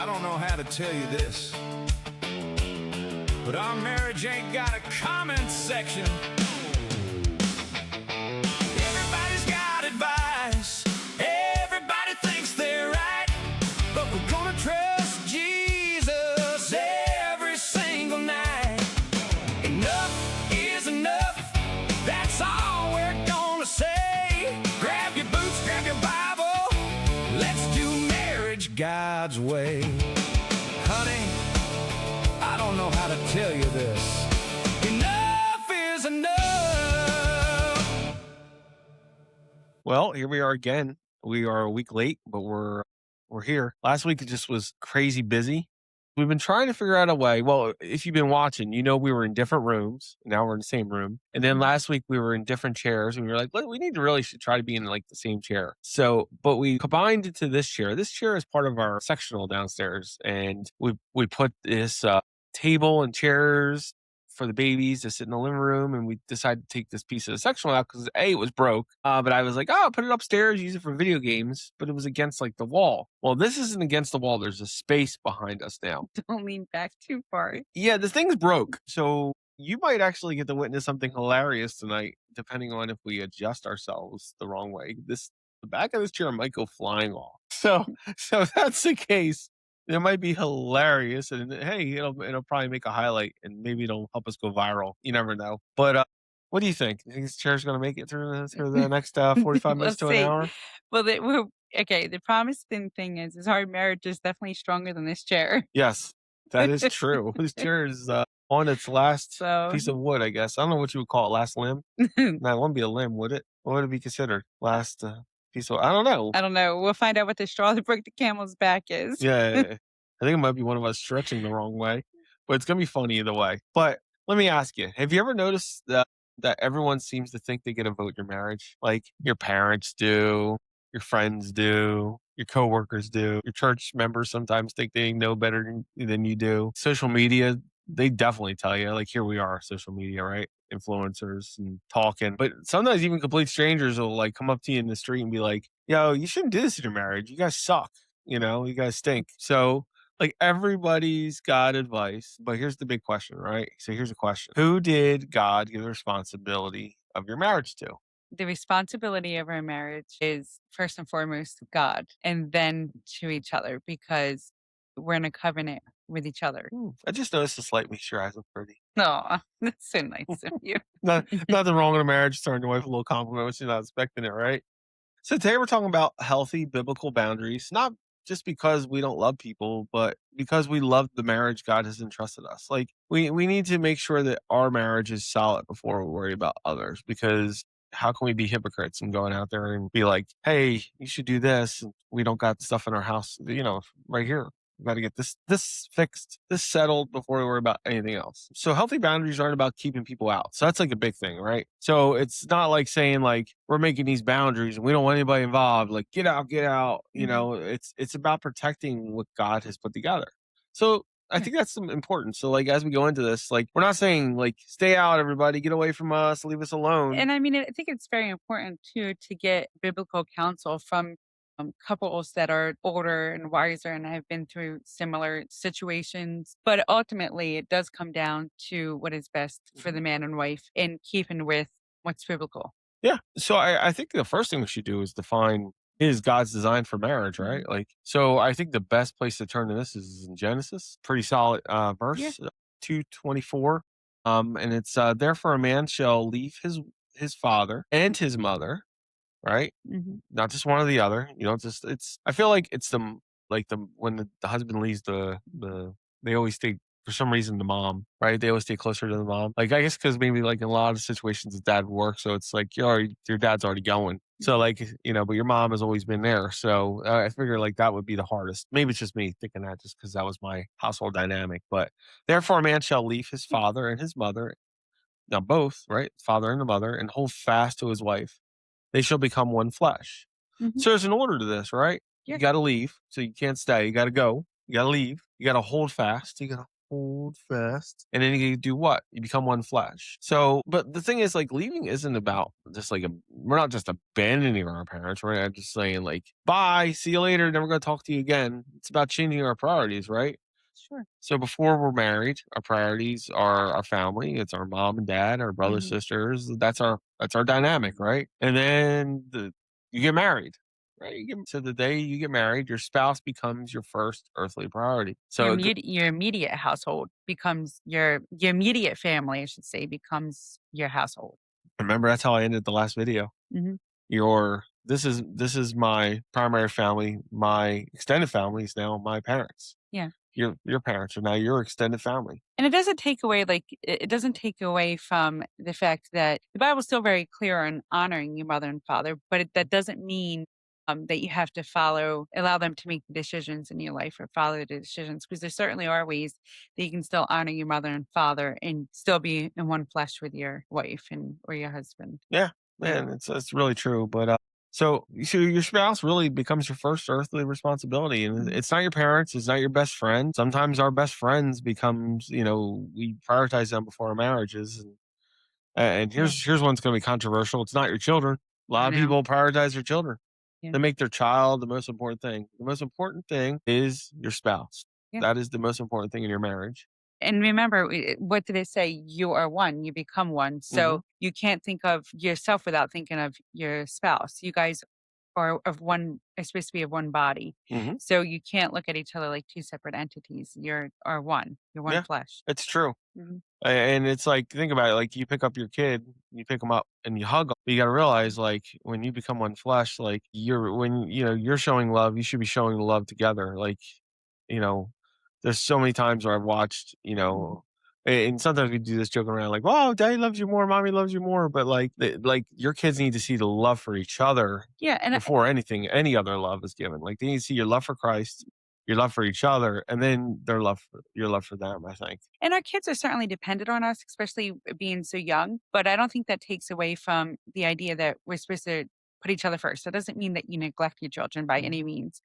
I don't know how to tell you this, but our marriage ain't got a comment section. Everybody's got advice, everybody thinks they're right, but we're gonna trust Jesus every single night. Enough is enough, that's all we're gonna say. Grab your boots, grab your Bible, let's do marriage God's way. Honey, I don't know how to tell you this. Enough is enough. Well, here we are again. We are a week late, but we're here. Last week it just was crazy busy. We've been trying to figure out a way. Well, if you've been watching, you know we were in different rooms. Now we're in the same room. And then last week we were in different chairs, and we were like, look, we need to really should try to be in like the same chair. So, but we combined it to this chair. This chair is part of our sectional downstairs, and we put this table and chairs for the babies to sit in the living room, and we decided to take this piece of the sectional out because it was broke. But I was like, oh, I'll put it upstairs, use it for video games. But it was against like the wall. Well, this isn't against the wall. There's a space behind us now. Don't lean back too far. Yeah, this thing's broke. So you might actually get to witness something hilarious tonight, depending on if we adjust ourselves the wrong way. The back of this chair might go flying off. So if that's the case, it might be hilarious, and hey, it'll probably make a highlight, and maybe it'll help us go viral. You never know. But what do you think? You think this chair's going to make it through the next 45 minutes to an hour? Well, the promising thing is our marriage is definitely stronger than this chair. Yes, that is true. This chair is on its last piece of wood, I guess. I don't know what you would call it, last limb. No, it wouldn't be a limb, would it? What would it be considered? Last piece of, I don't know. I don't know. We'll find out what the straw that broke the camel's back is. Yeah. I think it might be one of us stretching the wrong way, but it's going to be funny either way. But let me ask you, have you ever noticed that everyone seems to think they get a vote in your marriage? Like your parents do, your friends do, your coworkers do, your church members sometimes think they know better than you do. Social media, they definitely tell you, like here we are, social media, right? Influencers and talking. But sometimes even complete strangers will like come up to you in the street and be like, yo, you shouldn't do this in your marriage. You guys suck. You know, you guys stink. So like everybody's got advice, but here's the big question, right? So here's a question. Who did God give the responsibility of your marriage to? The responsibility of our marriage is first and foremost God, and then to each other, because we're in a covenant with each other. I just noticed a slight makes your eyes look pretty. No, that's so nice of you. Nothing wrong with a marriage. Throwing your wife a little compliment when she's not expecting it, right? So today we're talking about healthy biblical boundaries, not just because we don't love people, but because we love the marriage God has entrusted us. Like we need to make sure that our marriage is solid before we worry about others, because how can we be hypocrites and going out there and be like, hey, you should do this. And we don't got stuff in our house, right here. We got to get this fixed, this settled before we worry about anything else. So healthy boundaries aren't about keeping people out. So that's like a big thing, right? So it's not like saying like we're making these boundaries and we don't want anybody involved. Like get out. You know, it's about protecting what God has put together. So I think that's important. So like as we go into this, like we're not saying like stay out, everybody, get away from us, leave us alone. And I mean, I think it's very important too to get biblical counsel from couples that are older and wiser and have been through similar situations. But ultimately, it does come down to what is best for the man and wife in keeping with what's biblical. Yeah. So I think the first thing we should do is define is God's design for marriage, right? Like, so I think the best place to turn to this is in Genesis. Pretty solid verse, 2:24. And it's therefore a man shall leave his father and his mother, right? Not just one or the other. You know, I feel like it's when the husband leaves they always stay for some reason the mom, right? They always stay closer to the mom. Like I guess because maybe like in a lot of situations the dad works, so it's like your dad's already going. So like but your mom has always been there. So I figure like that would be the hardest. Maybe it's just me thinking that just because that was my household dynamic. But therefore a man shall leave his father and his mother, now both, right, father and the mother, and hold fast to his wife. They shall become one flesh. So there's an order to this, right? You got to leave. So you can't stay. You got to go. You got to leave. You got to hold fast. You got to hold fast. And then you do what? You become one flesh. So, but the thing is, like, leaving isn't about just like, we're not just abandoning our parents. We're not just saying, like, bye, see you later, never going to talk to you again. It's about changing our priorities, right? Sure. So before we're married, our priorities are our family. It's our mom and dad, our brothers, Mhm. sisters. That's our dynamic, right? And then you get married, right? So the day you get married, your spouse becomes your first earthly priority. So Your immediate household becomes your immediate family, I should say, becomes your household. remember, that's how I ended the last video. Mhm. This is my primary family. My extended family is now my parents. Yeah. Your parents are now your extended family. And it doesn't take away it doesn't take away from the fact that the Bible's still very clear on honoring your mother and father, but that doesn't mean that you have to allow them to make the decisions in your life or follow the decisions, because there certainly are ways that you can still honor your mother and father and still be in one flesh with your wife and or your husband. Yeah, Yeah. man, it's really true. But so your spouse really becomes your first earthly responsibility, and Mhm. it's not your parents, it's not your best friend. Sometimes our best friends becomes, we prioritize them before our marriages, and Yeah, here's one's going to be controversial. It's not your children. A lot I of know. people prioritize their children. Yeah. They make their child the most important thing. The most important thing is your spouse. Yeah. That is the most important thing in your marriage. And remember, what did it say? You are one, you become one. Hmm. So you can't think of yourself without thinking of your spouse. You guys are supposed to be of one body. Hmm. So you can't look at each other like two separate entities. Are one. You're one Yeah, flesh. it's true. Mhm. And it's like, think about it, like, you pick up your kid, you pick them up and you hug them. You gotta realize, like, when you become one flesh, like, you're showing love, you should be showing the love together. Like, you know, there's so many times where I've watched, Mhm. and sometimes we do this joking around, like, "Oh, daddy loves you more, mommy loves you more," but, like, your kids need to see the love for each other Yeah, before any other love is given. Like, they need to see your love for Christ, your love for each other, and then your love for them, I think. and our kids are certainly dependent on us, especially being so young. But I don't think that takes away from the idea that we're supposed to put each other first. That doesn't mean that you neglect your children by any means.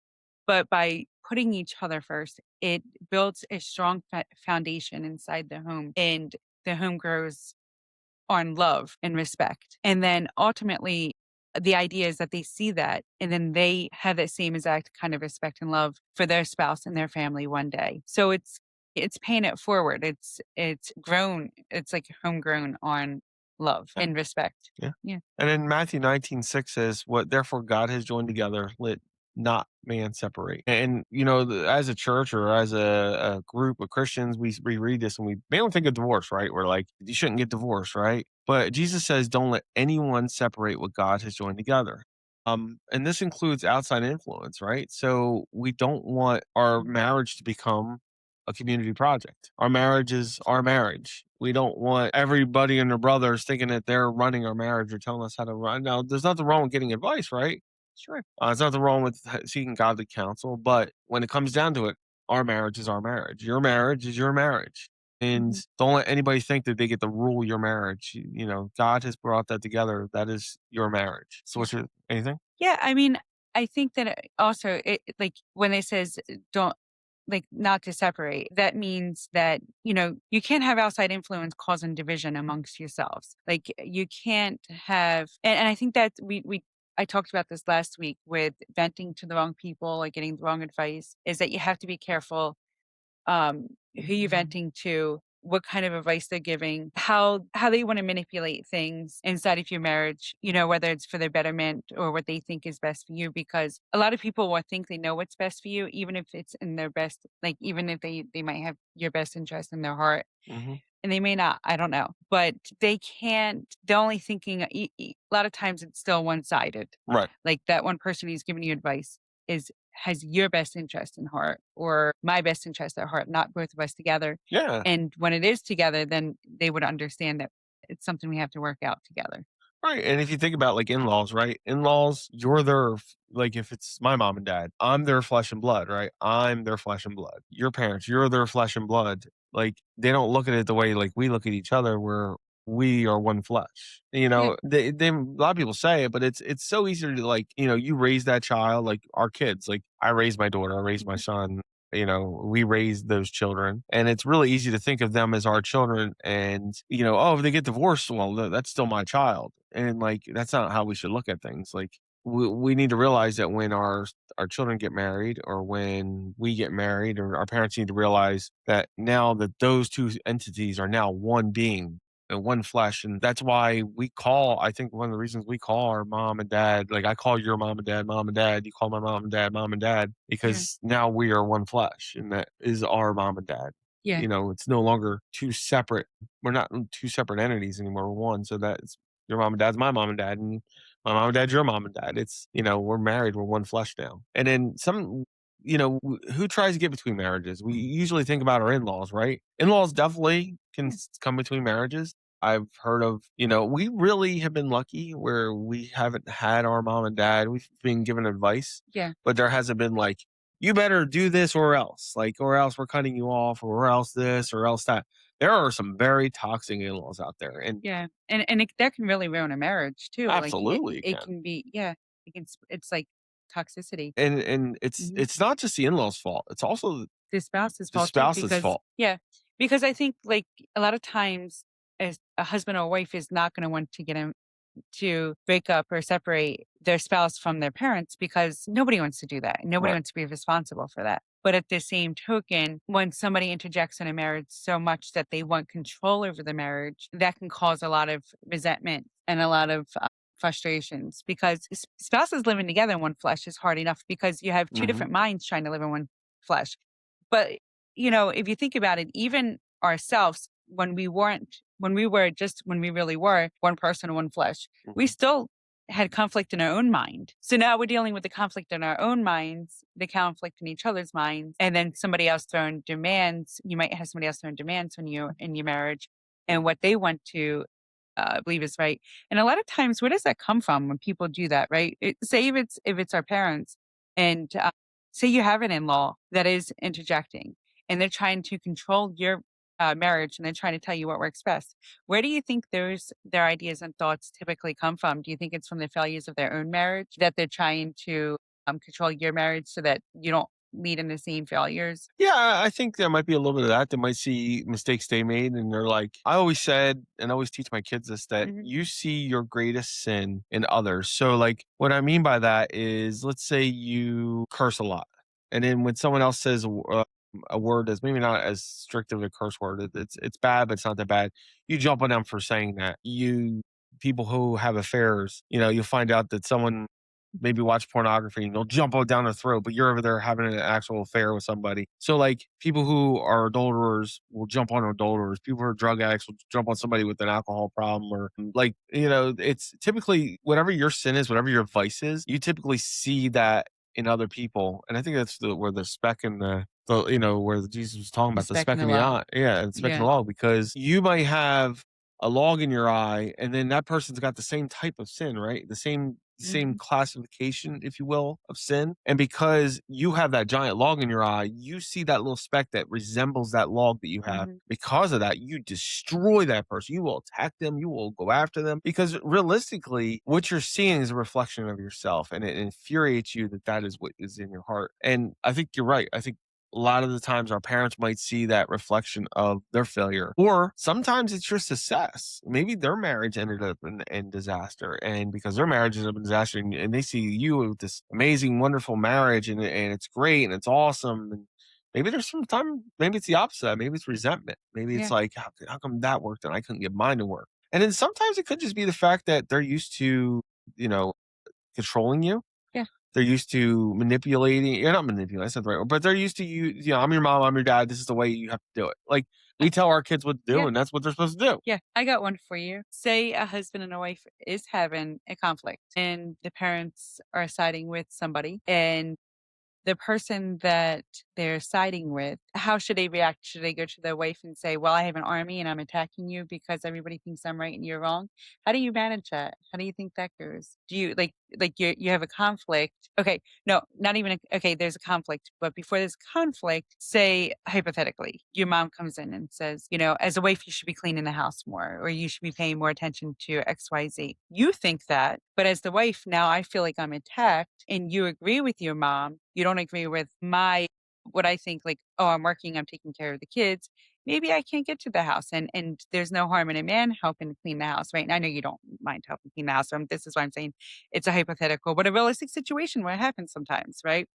But by putting each other first, it builds a strong foundation inside the home, and the home grows on love and respect. And then ultimately, the idea is that they see that and then they have that same exact kind of respect and love for their spouse and their family one day. So it's paying it forward. It's grown. It's like homegrown on love Yeah. and respect. Yeah. Yeah. And then Matthew 19:6 says, "What therefore God has joined together, let not man separate." And as a church or as a group of Christians, we read this and we mainly think of divorce, right? We're like, you shouldn't get divorced, right? But Jesus says, "Don't let anyone separate what God has joined together." And this includes outside influence, right? So we don't want our marriage to become a community project. Our marriage is our marriage. We don't want everybody and their brothers thinking that they're running our marriage or telling us how to run. Now, there's nothing wrong with getting advice, right? Sure. There's nothing wrong with seeking godly counsel. But when it comes down to it, our marriage is our marriage. Your marriage is your marriage. And Mhm. don't let anybody think that they get to rule your marriage. God has brought that together. That is your marriage. So, Yeah. anything? Yeah. I mean, I think that also like when it says don't like not to separate, that means that, you can't have outside influence causing division amongst yourselves. Like you can't have, and I think that I talked about this last week with venting to the wrong people, like getting the wrong advice, is that you have to be careful who you're venting to, what kind of advice they're giving, how they want to manipulate things inside of your marriage, whether it's for their betterment or what they think is best for you. Because a lot of people will think they know what's best for you, even if it's in their best, like even if they might have your best interest in their heart. Hmm. And they may not, I don't know, but they can't, they're only thinking, a lot of times it's still one sided. Right. Like that one person who's giving you advice has your best interest in heart or my best interest at heart, not both of us together. Yeah. And when it is together, then they would understand that it's something we have to work out together. Right. And if you think about, like, in-laws, right? In-laws, you're like, if it's my mom and dad, I'm their flesh and blood, right? I'm their flesh and blood. Your parents, you're their flesh and blood. Like, they don't look at it the way like we look at each other, where we are one flesh. Yeah. A lot of people say it, but it's so easy to, like, you raise that child, like our kids. Like, I raised my daughter, I raised my Mhm. son. we raised those children, and it's really easy to think of them as our children. And, oh, if they get divorced, well, that's still my child. And like, that's not how we should look at things. Like, we need to realize that when our children get married, or when we get married, or our parents need to realize that now that those two entities are now one being and one flesh. And that's why I think one of the reasons we call our mom and dad, like I call your mom and dad, you call my mom and dad, Yeah. because now we are one flesh, and that is our mom and dad. Yeah. It's no longer two separate, we're not two separate entities anymore. We're one. So that's your mom and dad's my mom and dad, and my mom and dad's your mom and dad. It's, we're married, we're one flesh now. And then who tries to get between marriages? We usually think about our in-laws, right? In-laws definitely can Yeah. come between marriages. I've heard of, we really have been lucky where we haven't had our mom and dad. We've been given advice, Yeah. but there hasn't been like, you better do this or else, like, or else we're cutting you off, or else this, or else that. There are some very toxic in-laws out there, and Yeah. And that can really ruin a marriage too. Like absolutely it it can. can be, yeah, it's like toxicity. And it's Mhm. it's not just the in-laws' fault. It's also The spouse's the fault too, spouse's because fault. yeah, because I think like a lot of times as a husband or wife is not going to want to get him to break up or separate their spouse from their parents because nobody wants to do that. Nobody Right. wants to be responsible for that. But at the same token, when somebody interjects in a marriage so much that they want control over the marriage, that can cause a lot of resentment and a lot of frustrations because spouses living together in one flesh is hard enough because you have two Mhm. different minds trying to live in one flesh. But, if you think about it, even ourselves, when we really were one person, one flesh, we Mhm. still had conflict in our own mind. So now we're dealing with the conflict in our own minds, the conflict in each other's minds, and then somebody else throwing demands. You might have somebody else throwing demands when you in your marriage and what they want to believe is right. And a lot of times, where does that come from when people do that, right? Say if it's our parents and say you have an in-law that is interjecting and they're trying to control your marriage and they're trying to tell you what works best. Where do you think their ideas and thoughts typically come from? Do you think it's from the failures of their own marriage that they're trying to control your marriage so that you don't lead in the same failures? Yeah, I think there might be a little bit of that. They might see mistakes they made, and they're like, I always said, and I always teach my kids this, that Hmm. you see your greatest sin in others. So, like, what I mean by that is, let's say you curse a lot, and then when someone else says a word that's maybe not as strict of a curse word, it's bad, but it's not that bad. You jump on them for saying that. People who have affairs, you'll find out that someone maybe watch pornography and they'll jump down their throat, but you're over there having an actual affair with somebody. So like people who are adulterers will jump on adulterers. People who are drug addicts will jump on somebody with an alcohol problem, or like, it's typically whatever your sin is, whatever your vice is, you typically see that in other people. And I think that's where the speck in where Jesus was talking The about the speck in speck the in the log. eye. Yeah, the speck in Yeah. the log, because you might have a log in your eye, and then that person's got the same type of sin, right? The same Hmm. classification, if you will, of sin. And because you have that giant log in your eye, you see that little speck that resembles that log that you have. Hmm. Because of that, you destroy that person. You will attack them. You will go after them, because realistically, what you're seeing is a reflection of yourself, and it infuriates you that that is what is in your heart. And I think you're right. I think a lot of the times our parents might see that reflection of their failure, or sometimes it's your success. Maybe their marriage ended up in disaster, and because their marriage is a disaster, and they see you with this amazing wonderful marriage, and it's great and it's awesome, and maybe there's some time, maybe it's the opposite. Maybe it's resentment. Maybe it's Yeah. like, how come that worked and I couldn't get mine to work? And then sometimes it could just be the fact that they're used to, you know controlling you. Yeah. They're used to manipulating. You're not manipulating, that's not the right word, but they're used to you. I'm your mom, I'm your dad. This is the way you have to do it. Like, Uh, we tell our kids what to do, yeah. and that's what they're supposed to do. Yeah, I got one for you. Say a husband and a wife is having a conflict and the parents are siding with somebody and the person that they're siding with, how should they react? Should they go to their wife and say, "Well, I have an army and I'm attacking you because everybody thinks I'm right and you're wrong"? How do you manage that? How do you think that goes? Do you like you have a conflict? Okay, no, not even okay. There's a conflict, but before there's conflict, say hypothetically, your mom comes in and says, as a wife, you should be cleaning the house more, or you should be paying more attention to X, Y, Z. You think that, but as the wife, now I feel like I'm attacked, and you agree with your mom. You don't agree with my what I think, like, oh, I'm working, I'm taking care of the kids. Maybe I can't get to the house, and there's no harm in a man helping clean the house, right? And I know you don't mind helping clean the house. So this is why I'm saying it's a hypothetical, but a realistic situation where it happens sometimes, right?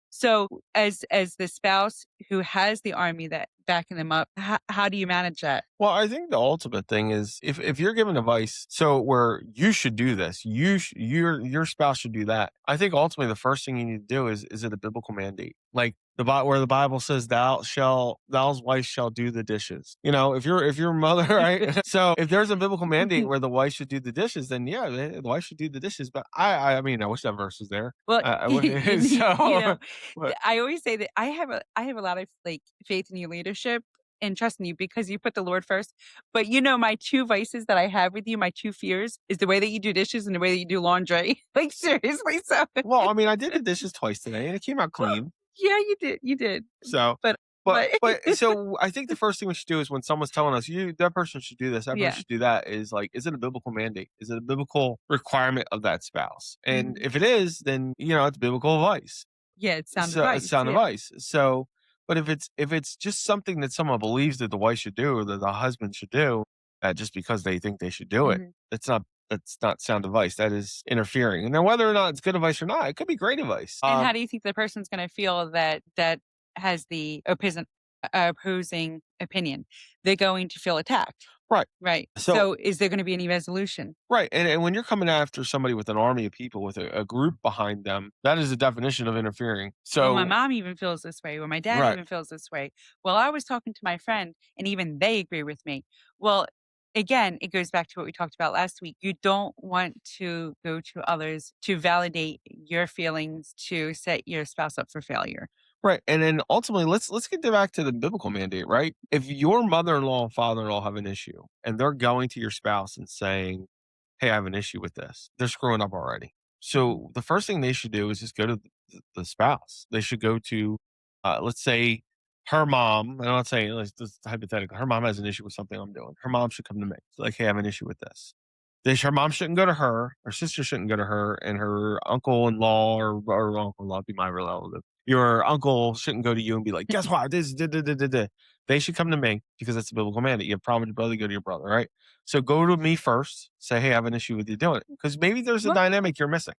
So as the spouse who has the army that backing them up, how do you manage that? Well, I think the ultimate thing is if you're given advice, so where you should do this, your spouse should do that. I think ultimately the first thing you need to do is it a biblical mandate, like where the Bible says thou's wife shall do the dishes. If your mother, right? So if there's a biblical mandate where the wife should do the dishes, then yeah, the wife should do the dishes. But I mean, I wish that verse was there. Well, you So, know, but I always say that I have a lot of like faith in your leadership and trust in you because you put the Lord first. But my two vices that I have with you, my two fears, is the way that you do dishes and the way that you do laundry. Like seriously, so well, I mean, I did the dishes twice today, and it came out clean. yeah, you did. So, But but but but so I think the first thing we should do is when someone's telling us, "You that person should do this, that person yeah, should do that," is like, is it a biblical mandate? Is it a biblical requirement of that spouse? And mhm. if it is, then it's biblical advice. Yeah, it's sound So it's advice. sound Yeah. advice. So, but if it's just something that someone believes that the wife should do or that the husband should do, just because they think they should do it, Mhm. that's not sound advice. That is interfering. And then whether or not it's good advice or not, it could be great advice. And how do you think the person's gonna feel that has the opposing opinion? They're going to feel attacked, Right. right? So So is there gonna be any resolution? right, and when you're coming after somebody with an army of people with a group behind them, that is the definition of interfering. Well, my So mom even feels this way, or my dad right, even feels this way. Well, I was talking to my friend, and even they agree with me. Well, again, it goes back to what we talked about last week. You don't want to go to others to validate your feelings to set your spouse up for failure. right, and then ultimately, let's get back to the biblical mandate, right? If your mother-in-law and father-in-law have an issue, and they're going to your spouse and saying, "Hey, I have an issue with this," they're screwing up already. Mhm. So the first thing they should do is just go to the spouse. They should go to, let's say, her mom. And I'm not saying this is hypothetical. Her mom has an issue with something I'm doing. Her mom should come to me. It's like, "Hey, I have an issue with this." Her mom shouldn't go to her. Her sister shouldn't go to her, and her uncle-in-law or uncle-in-law be my relative. Your uncle shouldn't go to you and be like, "Guess what? This da, da, da, da, da." They should come to me because it's a biblical mandate. You have a problem with your brother, go to your brother, right? So go to me first. Say, "Hey, I have an issue with you doing it," because maybe there's a Well, dynamic you're missing.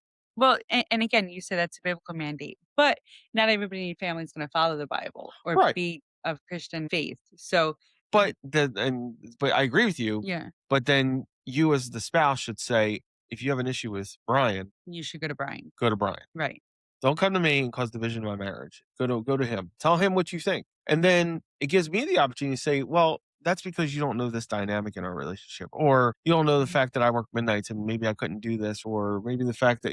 and again, you said that's a biblical mandate, but not everybody in your family is going to follow the Bible or Right. be of Christian faith. So, But I agree with you. yeah, But then you as the spouse should say, if you have an issue with Brian, you should go to Brian. go to Brian. Right. Don't come to me and cause division in my marriage. Go to him. Tell him what you think. And then it gives me the opportunity to say, well, that's because you don't know this dynamic in our relationship. Or you don't know the Mhm. fact that I work midnights and maybe I couldn't do this, or maybe the fact that,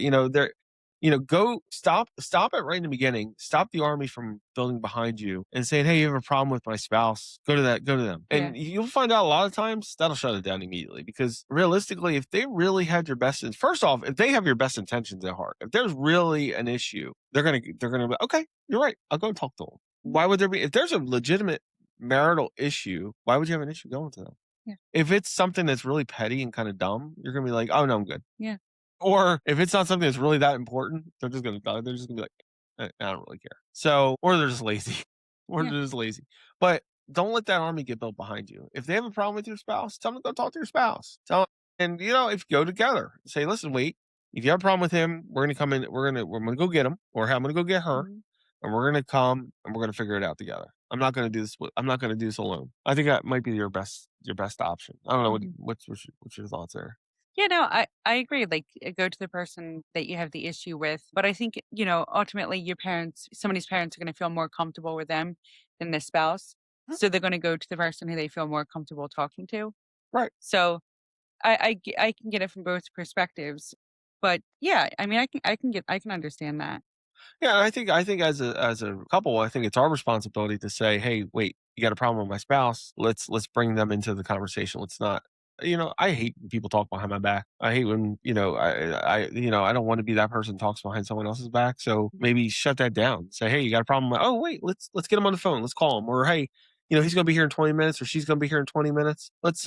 go stop it right in the beginning. Stop the army from building behind you and saying, "Hey, you have a problem with my spouse? Go to them." Yeah. And you'll find out a lot of times that'll shut it down immediately because realistically, if they really had your first off, if they have your best intentions at heart, if there's really an issue, they're gonna be okay. You're right. I'll go and talk to them. Why would there be if there's a legitimate marital issue? Why would you have an issue going to them? Yeah. If it's something that's really petty and kind of dumb, you're gonna be like, "Oh no, I'm good." Yeah. Or if it's not something that's really that important, they're just gonna die. They're just gonna be like, I don't really care." So, or they're just lazy, or Yeah. they're just lazy. But don't let that army get built behind you. If they have a problem with your spouse, tell them to go talk to your spouse. And if you go together, say, "Listen, wait. If you have a problem with him, we're gonna come in. We're gonna go get him, or I'm gonna go get her, Mhm. and we're gonna come and we're gonna figure it out together. I'm not gonna do this alone." I think that might be your best option. I don't know Mhm. what's your thoughts there. Yeah, no, I agree. Like, go to the person that you have the issue with. But I think, ultimately somebody's parents are going to feel more comfortable with them than the spouse. So they're going to go to the person who they feel more comfortable talking to. Right. So I can get it from both perspectives. But yeah, I mean, I can understand that. Yeah, and I think as a couple, I think it's our responsibility to say, "Hey, wait, you got a problem with my spouse? Let's bring them into the conversation. Let's not." I hate when people talk behind my back. I hate when I don't want to be that person who talks behind someone else's back. So maybe shut that down. Say, "Hey, you got a problem? Oh, wait, let's get him on the phone. Let's call him." Or, "Hey, he's going to be here in 20 minutes, or she's going to be here in 20 minutes. Let's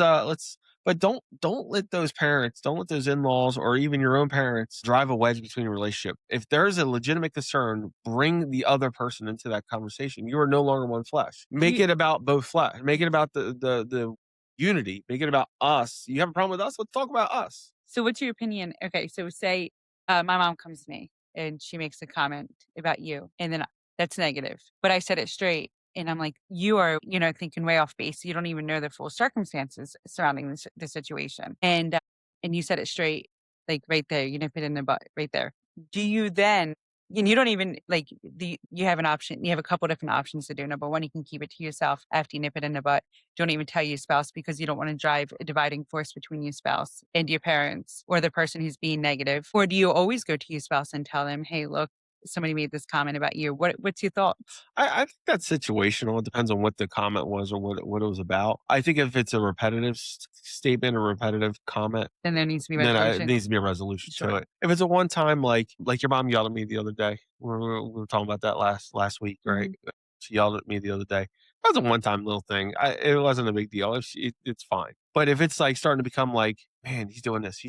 But don't let those parents, don't let those in-laws or even your own parents drive a wedge between your relationship. If there's a legitimate concern, bring the other person into that conversation. You are no longer one flesh. Make You it about both flesh. Make it about the unity. Make it about us. You have a problem with us? Let's talk about us. So what's your opinion? Okay, so say my mom comes to me and she makes a comment about you, and then that's negative, but I said it straight. And I'm like, you are, thinking way off base. You don't even know the full circumstances surrounding the situation. And you said it straight, like right there. You nip it in the butt right there. Do you then, and you don't even like, you have an option. You have a couple different options to do. Number one, you can keep it to yourself after you nip it in the butt. Don't even tell your spouse because you don't want to drive a dividing force between your spouse and your parents or the person who's being negative. Or do you always go to your spouse and tell them, hey, look, somebody made this comment about you. What's your thoughts? I think that's situational. It depends on what the comment was or what it was about. I think if it's a repetitive statement or repetitive comment, Then there needs to be then it resolution. needs to be a resolution to Sure. it. If it's a one time, like your mom yelled at me the other day, we were talking about that last week, right? She yelled at me the other day. That was a one time little thing. It wasn't a big deal. It's fine. But if it's like starting to become like, man, he's doing this,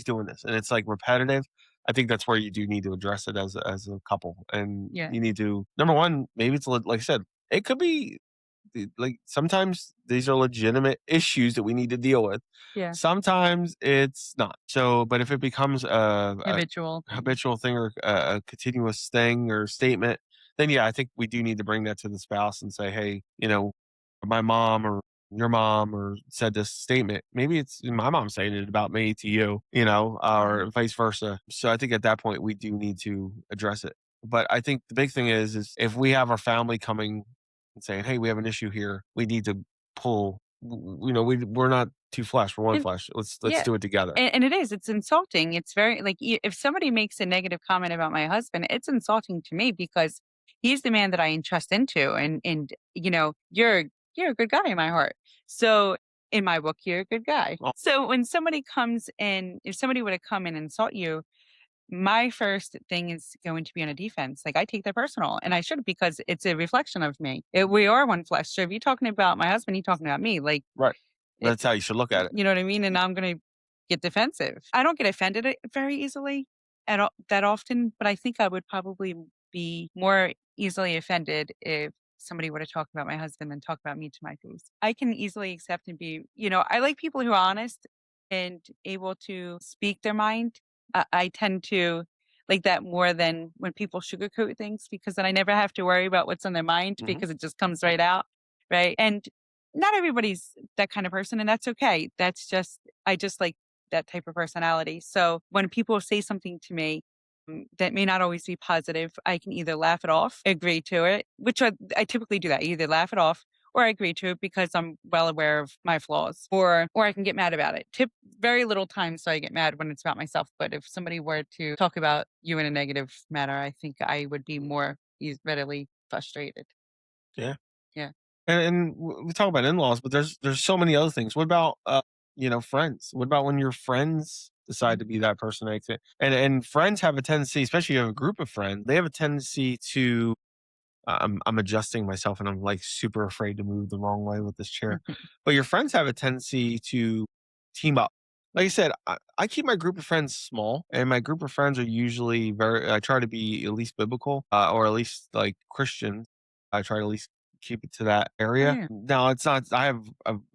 and it's like repetitive, I think that's where you do need to address it as a couple, and Yeah. you need to number one, maybe it's like I said, it could be like sometimes these are legitimate issues that we need to deal with. Yeah. Sometimes it's not. So, but if it becomes a Habitual. habitual thing or a continuous thing or statement, then yeah, I think we do need to bring that to the spouse and say, hey, my mom or your mom or said this statement. Maybe it's my mom saying it about me to you, or vice versa. So I think at that point we do need to address it. But I think the big thing is if we have our family coming and saying, "Hey, we have an issue here. We need to pull." We're not two flesh. We're one And flesh. Let's yeah. do it together. And it is, it's insulting. It's very like if somebody makes a negative comment about my husband, it's insulting to me because he's the man that I entrust into and you're a good guy in my heart. So in my book, you're a good guy. Well, So when somebody comes in, if somebody were to come in and insult you, my first thing is going to be on a defense. Like I take that personal, and I should because it's a reflection of me. We are one flesh. So if you're talking about my husband, you're talking about me. Like right. it, That's how you should look at it. you know what I mean? And I'm going to get defensive. I don't get offended very easily that often, but I think I would probably be more easily offended if somebody were to talk about my husband and talk about me to my face. I can easily accept and be, I like people who are honest and able to speak their mind. I tend to like that more than when people sugarcoat things because then I never have to worry about what's on their mind Mhm. because it just comes right out. Right. And not everybody's that kind of person, and that's okay. I just like that type of personality. So when people say something to me that may not always be positive, I can either laugh it off, agree to it, which I typically do that. I either laugh it off or I agree to it because I'm well aware of my flaws, or I can get mad about it. Very little time, so I get mad when it's about myself. But if somebody were to talk about you in a negative manner, I think I would be more readily frustrated. Yeah. Yeah. And we talk about in-laws, but there's so many other things. What about friends? What about when your friends decide to be that person? And friends have a tendency, especially if you have a group of friends, they have a tendency to. I'm adjusting myself, and I'm like super afraid to move the wrong way with this chair. But your friends have a tendency to team up. Like I said, I keep my group of friends small, and my group of friends are usually very. I try to be at least biblical, or at least like Christian. I try to at least keep it to that area. Yeah. Now, it's not. I have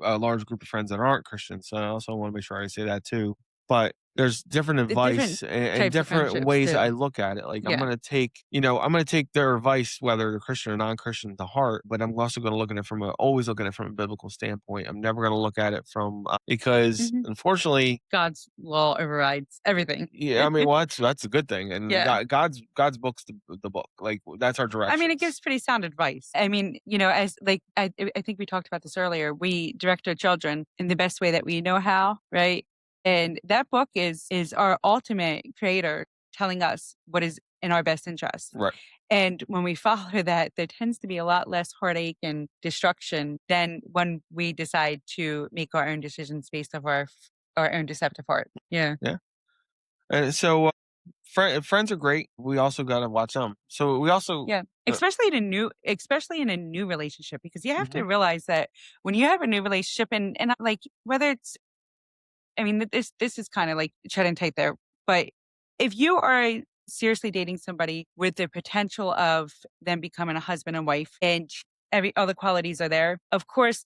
a large group of friends that aren't Christian, so I also want to make sure I say that too. But there's different Different advice and types of different friendships ways too. I look at it. Like I'm Yeah. gonna take their advice, whether they're Christian or non-Christian, to heart. But I'm also gonna look at it always looking at it from a biblical standpoint. I'm never gonna look at it from because Mhm. unfortunately, God's law overrides everything. yeah, I mean, well, that's a good thing, and Yeah. God's book's the book. Like that's our I mean, directions. it gives pretty sound advice. I mean, as like I think we talked about this earlier. We direct our children in the best way that we know how, right? And that book is our ultimate creator telling us what is in our best interest. Right. And when we follow that, there tends to be a lot less heartache and destruction than when we decide to make our own decisions based off our own deceptive heart. Yeah. Yeah. And so friends are great. We also got to watch them. So we also Yeah, especially in a new relationship, because you have to Mhm. realize that when you have a new relationship and like whether it's I mean, this is kind of like treading tight there, but if you are seriously dating somebody with the potential of them becoming a husband and wife, and every other qualities are there, of course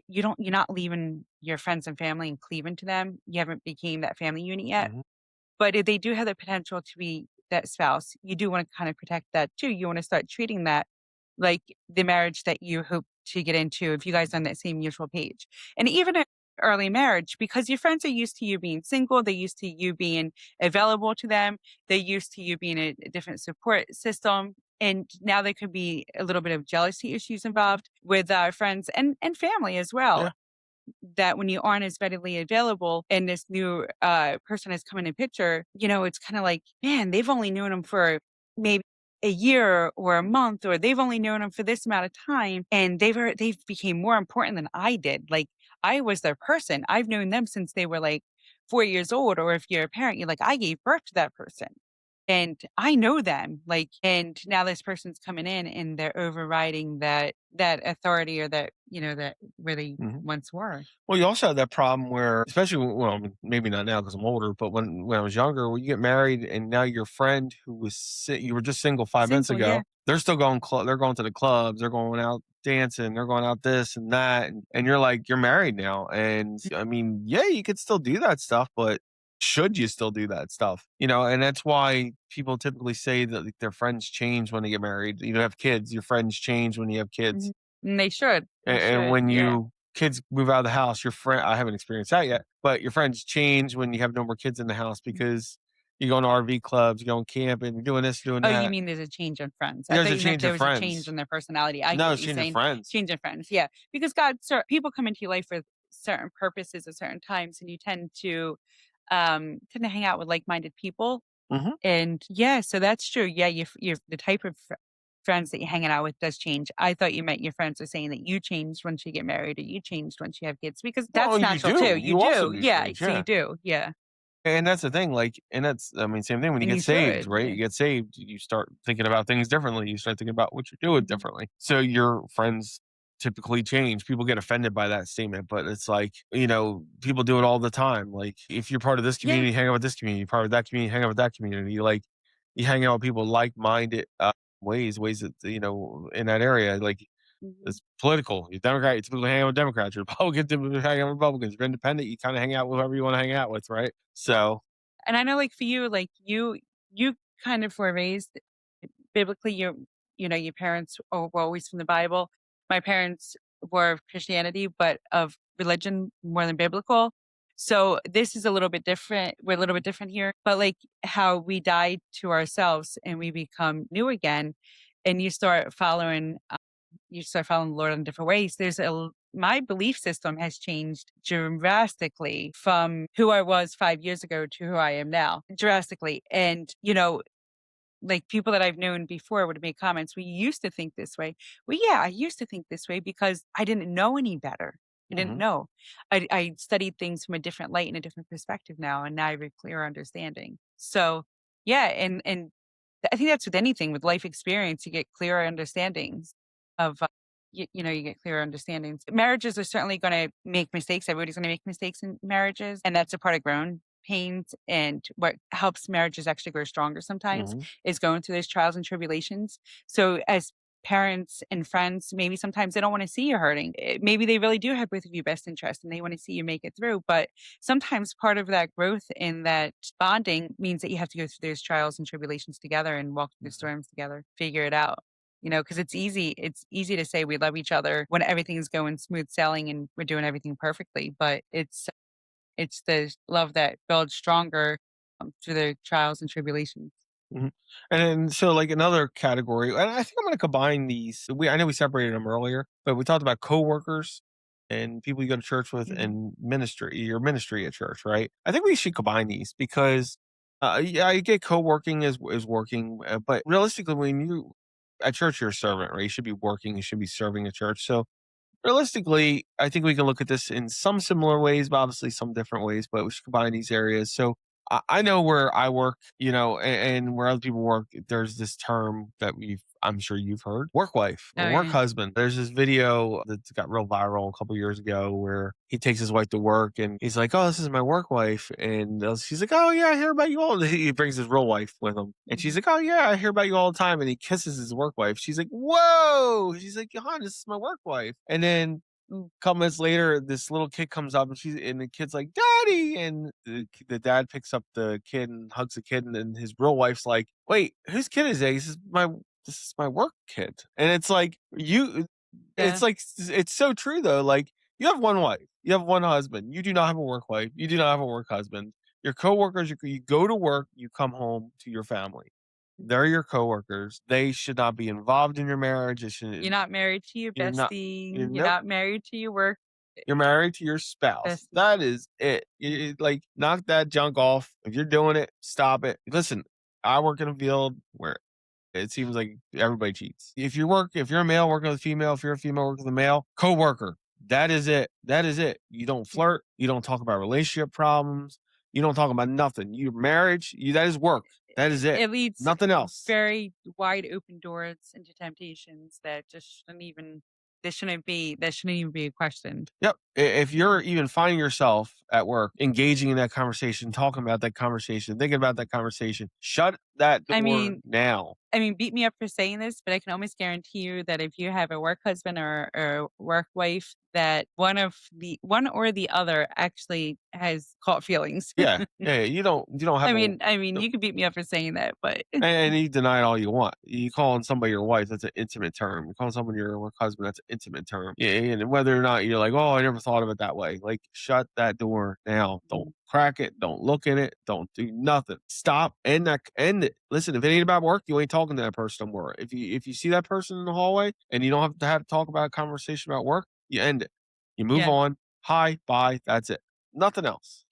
you're not leaving your friends and family and cleaving to them. You haven't became that family unit yet. Mhm. But if they do have the potential to be that spouse, you do want to kind of protect that too. You want to start treating that like the marriage that you hope to get into if you guys are on that same mutual page. And even in early marriage, because your friends are used to you being single, they're used to you being available to them, they're used to you being a different support system. And now there could be a little bit of jealousy issues involved with friends and family as well, Yeah. that when you aren't as readily available and this new person has come in a picture, it's kind of like, man, they've only known him for maybe a year or a month, or they've only known him for this amount of time, and they've became more important than I did. Like I was their person. I've known them since they were like 4 years old. Or if you're a parent, you're like, I gave birth to that person. And I know them, like, and now this person's coming in and they're overriding that authority, or that where they Mhm. once were. Well, you also have that problem where, especially well, I mean, maybe not now because I'm older, but when I was younger, when you get married and now your friend who was you were just single 5 minutes Single, yeah. ago, they're still going. They're going to the clubs. They're going out dancing. They're going out this and that, and you're like, you're married now, and I mean, yeah, you could still do that stuff, but should you still do that stuff? And that's why people typically say that like, their friends change when they get married. You have kids. Your friends change when you have kids. Mhm. And they should. They And should, when yeah. you kids move out of the house, your friend I haven't experienced that yet, but your friends change when you have no more kids in the house because you go to RV clubs, you going camping, you're doing this, doing Oh, you that. mean there's a change in friends? I There's thought a you meant change there of was a change friends. in their personality. I get No, what it's you're change of saying. friends. Change in friends, yeah. Because people come into your life for certain purposes at certain times, and you tend to hang out with like-minded people. Mhm. And yeah, so that's true. Yeah, the type of friends that you're hanging out with does change. I thought you meant your friends are saying that you changed once you get married, or you changed once you have kids, because Well, that's you natural too. do. You You also do, do yeah. change, So you yeah. do, yeah, And that's the thing, like, and that's I mean, same thing when you and get you saved, should, right? yeah. You get saved, you start thinking about things differently. You start thinking about what you're doing Mhm, differently. So your friends typically change. People get offended by that statement, but it's like, people do it all the time. Like if you're part of this yeah. community, hang out with this community, part of that community, hang out with that community. Like you hang out with people like-minded ways that, in that area. Like Mhm. it's political. You're Democrat, you typically hang out with Democrats. You're Republican, typically hang out with Republicans. You're independent, you kind of hang out with whoever you want to hang out with, right? So And I know, like for you, like you kind of were raised biblically. Your parents were always from the Bible. My parents were of Christianity, but of religion more than biblical. So this is a little bit different. We're a little bit different here, but like how we die to ourselves and we become new again, and you start following the Lord in different ways. My belief system has changed drastically from who I was 5 years ago to who I am now, drastically. And, like people that I've known before would make comments, we used to think this way. Well, yeah, I used to think this way because I didn't know any better. I didn't mhm. know. I studied things from a different light and a different perspective now, and now I have a clearer understanding. So, yeah, and I think that's with anything, with life experience, you get clearer understandings of, you get clearer understandings. Marriages are certainly going to make mistakes. Everybody's going to make mistakes in marriages, and that's a part of growing pains. And what helps marriages actually grow stronger sometimes Mhm. is going through those trials and tribulations. So as parents and friends, maybe sometimes they don't want to see you hurting. Maybe they really do have both of you best interest and they want to see you make it through. But sometimes part of that growth and that bonding means that you have to go through those trials and tribulations together and walk through the Mhm. storms together, figure it out. Because it's easy to say we love each other when everything's going smooth sailing and we're doing everything perfectly, but it's the love that builds stronger through the trials and tribulations. Mhm. And then so like another category, and I think I'm gonna combine these. I know we separated them earlier, but we talked about coworkers and people you go to church with Mhm. and your ministry at church, right? I think we should combine these because yeah, I get co-working is working, but realistically, when you at church, you're a servant, right? You should be working, you should be serving at church. So realistically, I think we can look at this in some similar ways, but obviously some different ways, but we should combine these areas. So I know where I work, and where other people work, there's this term that I'm sure you've heard, work wife Oh or work yeah. husband. There's this video that got real viral a couple years ago where he takes his wife to work and he's like, "Oh, this is my work wife," and she's like, "Oh yeah, I hear about you all." He brings his real wife with him, and she's Mhm. like, "Oh yeah, I hear about you all the time," and he kisses his work wife. She's like, "Whoa!" She's like, "Johan, this is my work wife," and then Ooh, couple minutes later, this little kid comes up and the kid's like, "Daddy!" And the dad picks up the kid and hugs the kid, and then his real wife's like, "Wait, whose kid is that?" He says, This is my work kid." And it's like yeah. it's so true though. Like you have one wife, you have one husband. You do not have a work wife. You do not have a work husband. Your coworkers, you go to work, you come home to your family. They're your coworkers. They should not be involved in your marriage. They You're should. not married to your You're not. bestie. You're Nope. not married to your work You're married to your spouse. bestie. That is it. Like, knock that junk off. If you're doing it, stop it. Listen, I work in a field where it seems like everybody cheats. If you're a male working with a female, if you're a female working with a male, coworker. That is it. That is it. You don't Yeah. flirt. You don't talk about relationship problems. You don't talk about nothing. Your marriage, that is work. That is it. It leads Nothing else. very wide open doors into temptations that just that shouldn't even be questioned. Yep. If you're even finding yourself at work engaging in that conversation, talking about that conversation, thinking about that conversation, shut that I door mean, now. beat me up for saying this, but I can almost guarantee you that if you have a work husband or work wife, that one or the other actually has caught feelings. Yeah. Yeah. You don't have a You can beat me up for saying that, but and you deny it all you want. You calling somebody your wife, that's an intimate term. You calling someone your work husband, that's an intimate term. Yeah, and whether or not you're like, "Oh, I never thought of it that way." Like, shut that door now. Don't crack it. Don't look in it. Don't do nothing. Stop. End it. Listen, if it ain't about work, you ain't talking to that person no more. If you see that person in the hallway and you don't have to talk about a conversation about work, you end it. You move yeah. on. Hi, bye. That's it. Nothing else.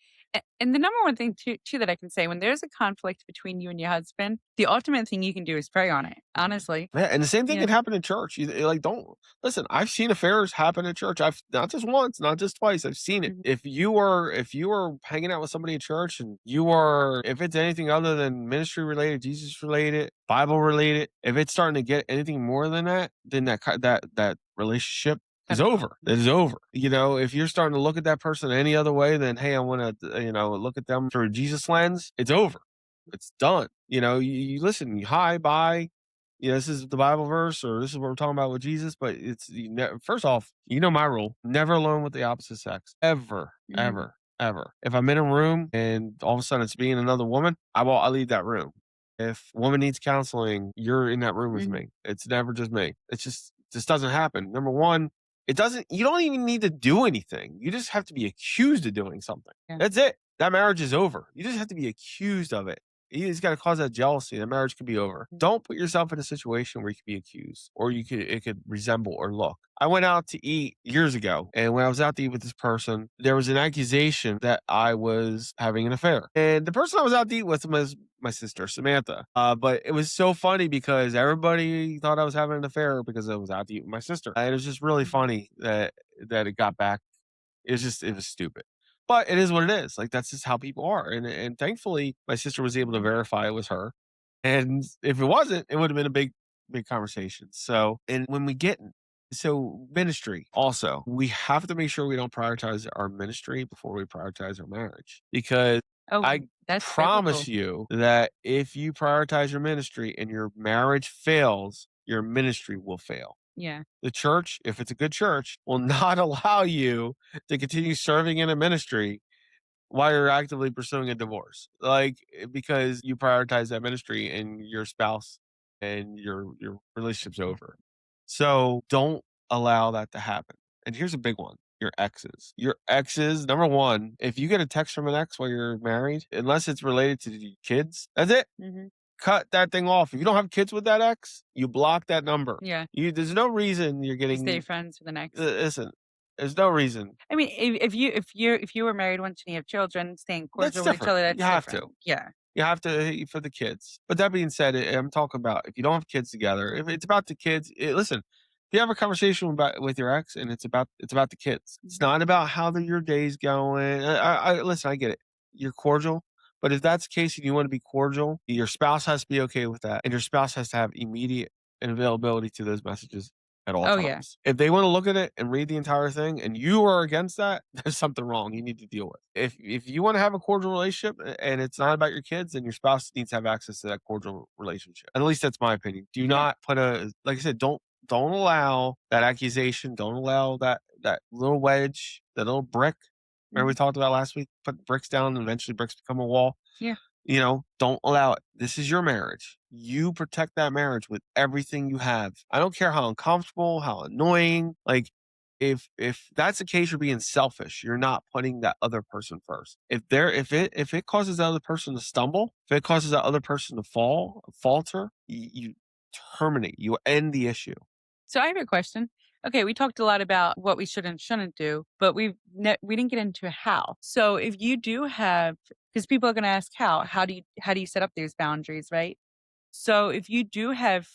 And the number one thing too that I can say when there's a conflict between you and your husband, the ultimate thing you can do is pray on it. Honestly, Yeah, and the same thing you know. can happen in church. Like, don't listen. I've seen affairs happen in church. I've not just once, not just twice. I've seen it. Mhm. If you are hanging out with somebody in church, and if it's anything other than ministry related, Jesus related, Bible related, if it's starting to get anything more than that, then that relationship is Cut it off. over. It is over. If you're starting to look at that person any other way than, hey, I want to, look at them through Jesus lens, it's over. It's done. You listen, hi, bye. This is the Bible verse, or this is what we're talking about with Jesus. But first off, my rule: never alone with the opposite sex, ever, Mhm. ever, ever. If I'm in a room and all of a sudden it's me and another woman, I leave that room. If a woman needs counseling, you're in that room with Mhm. me. It's never just me. Just doesn't happen. Number one, it doesn't. You don't even need to do anything. You just have to be accused of doing something. Yeah. That's it. That marriage is over. You just have to be accused of it. You just got to cause that jealousy. The marriage could be over. Don't put yourself in a situation where you could be accused, or it could resemble or look. I went out to eat years ago, and when I was out to eat with this person, there was an accusation that I was having an affair. And the person I was out to eat with was my sister Samantha. But it was so funny because everybody thought I was having an affair because I was out to eat with my sister. And it was just really funny that it got back. It was stupid. But it is what it is. Like, that's just how people are. And thankfully my sister was able to verify it was her. And if it wasn't, it would have been a big conversation. And when we get ministry also, we have to make sure we don't prioritize our ministry before we prioritize our marriage. Because Oh, I that's promise biblical. you that if you prioritize your ministry and your marriage fails, your ministry will fail. Yeah. The church, if it's a good church, will not allow you to continue serving in a ministry while you're actively pursuing a divorce. Because you prioritize that ministry and your spouse and your relationship's over. So don't allow that to happen. And here's a big one. Your exes. Your exes, number one, if you get a text from an ex while you're married, unless it's related to the kids, that's it. Mhm. Cut that thing off. If you don't have kids with that ex, you block that number. Yeah. There's no reason you're You stay getting. friends for the next. Listen, there's no reason. If you were married once and you have children, staying That's cordial with each different. other, You that's have different. to. Yeah. You have to for the kids. But that being said, I'm talking about if you don't have kids together. If it's about the kids, listen. If you have a conversation with your ex and it's about the kids. It's Mhm. not about how your day's going. Listen. I get it. You're cordial, but if that's the case and you want to be cordial, your spouse has to be okay with that, and your spouse has to have immediate and availability to those messages at all Oh, yeah. times. If they want to look at it and read the entire thing and you are against that, there's something wrong you need to deal with. If you want to have a cordial relationship and it's not about your kids, then your spouse needs to have access to that cordial relationship. At least that's my opinion. Do Yeah. not put like I said, don't allow that accusation, don't allow that little wedge, that little brick. Remember we Mhm. talked about last week, put bricks down and eventually bricks become a wall. Yeah. Don't allow it. This is your marriage. You protect that marriage with everything you have. I don't care how uncomfortable, how annoying. Like, if that's the case, you're being selfish. You're not putting that other person first. If it causes that other person to stumble, if it causes that other person to falter, you terminate. You end the issue. So I have a question. Okay, we talked a lot about what we should and shouldn't do, but we didn't get into how. So if you do have, because people are going to ask how do you set up those boundaries, right? So if you do have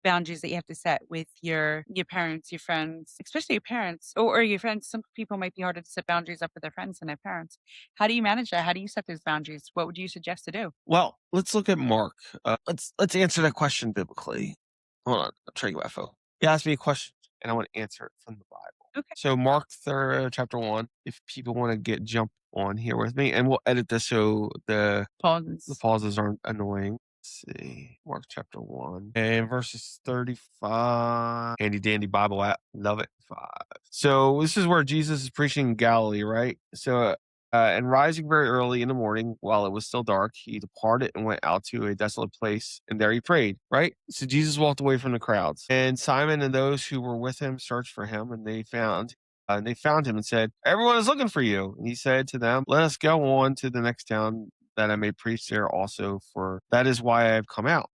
boundaries that you have to set with your parents, your friends, especially your parents or your friends, some people might be harder to set boundaries up with their friends than their parents. How do you manage that? How do you set those boundaries? What would you suggest to do? Well, let's look at Mark. Let's answer that question biblically. Hold on, I'll try to get my phone. He asked me a question, and I want to answer it from the Bible. Okay. So Mark chapter 1. If people want to jump on here with me, and we'll edit this so the Pauses. pauses aren't annoying. Let's see, Mark chapter 1 and verses 35. Handy dandy Bible app, love it. 5. So this is where Jesus is preaching in Galilee, right? So and rising very early in the morning, while it was still dark, he departed and went out to a desolate place, and there he prayed. Right. So Jesus walked away from the crowds, and Simon and those who were with him searched for him, and they found him and said, "Everyone is looking for you." And he said to them, "Let us go on to the next town, that I may preach there also, for that is why I have came out.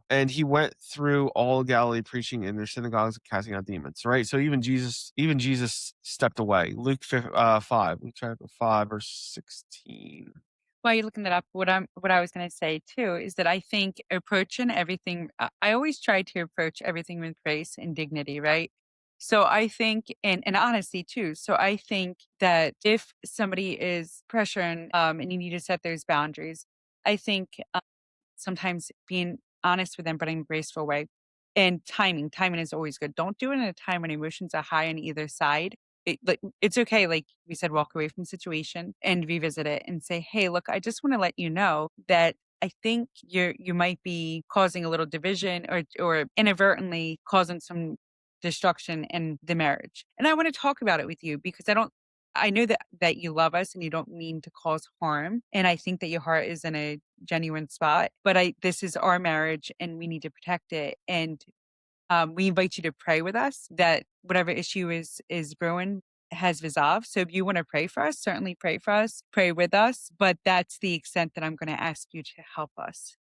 And he went through all Galilee preaching in their synagogues and casting out demons. Right. So even Jesus stepped away. Luke 5, Luke chapter 5, verse 16. While you're looking that up, what I was going to say too is that I think approaching everything, I always try to approach everything with grace and dignity, right? So I think, and honesty too. So I think that if somebody is pressuring, and you need to set those boundaries, I think sometimes being honest with them, but in a graceful way. And timing is always good. Don't do it in a time when emotions are high on either side. It's okay, like we said, walk away from the situation and revisit it and say, "Hey, look, I just want to let you know that I think you might be causing a little division or inadvertently causing some destruction in the marriage. And I want to talk about it with you because I know that you love us and you don't mean to cause harm. And I think that your heart is in a genuine spot. But this is our marriage and we need to protect it. And we invite you to pray with us that whatever issue is brewing has resolved. So if you want to pray for us, certainly pray for us, pray with us. But that's the extent that I'm going to ask you to help us.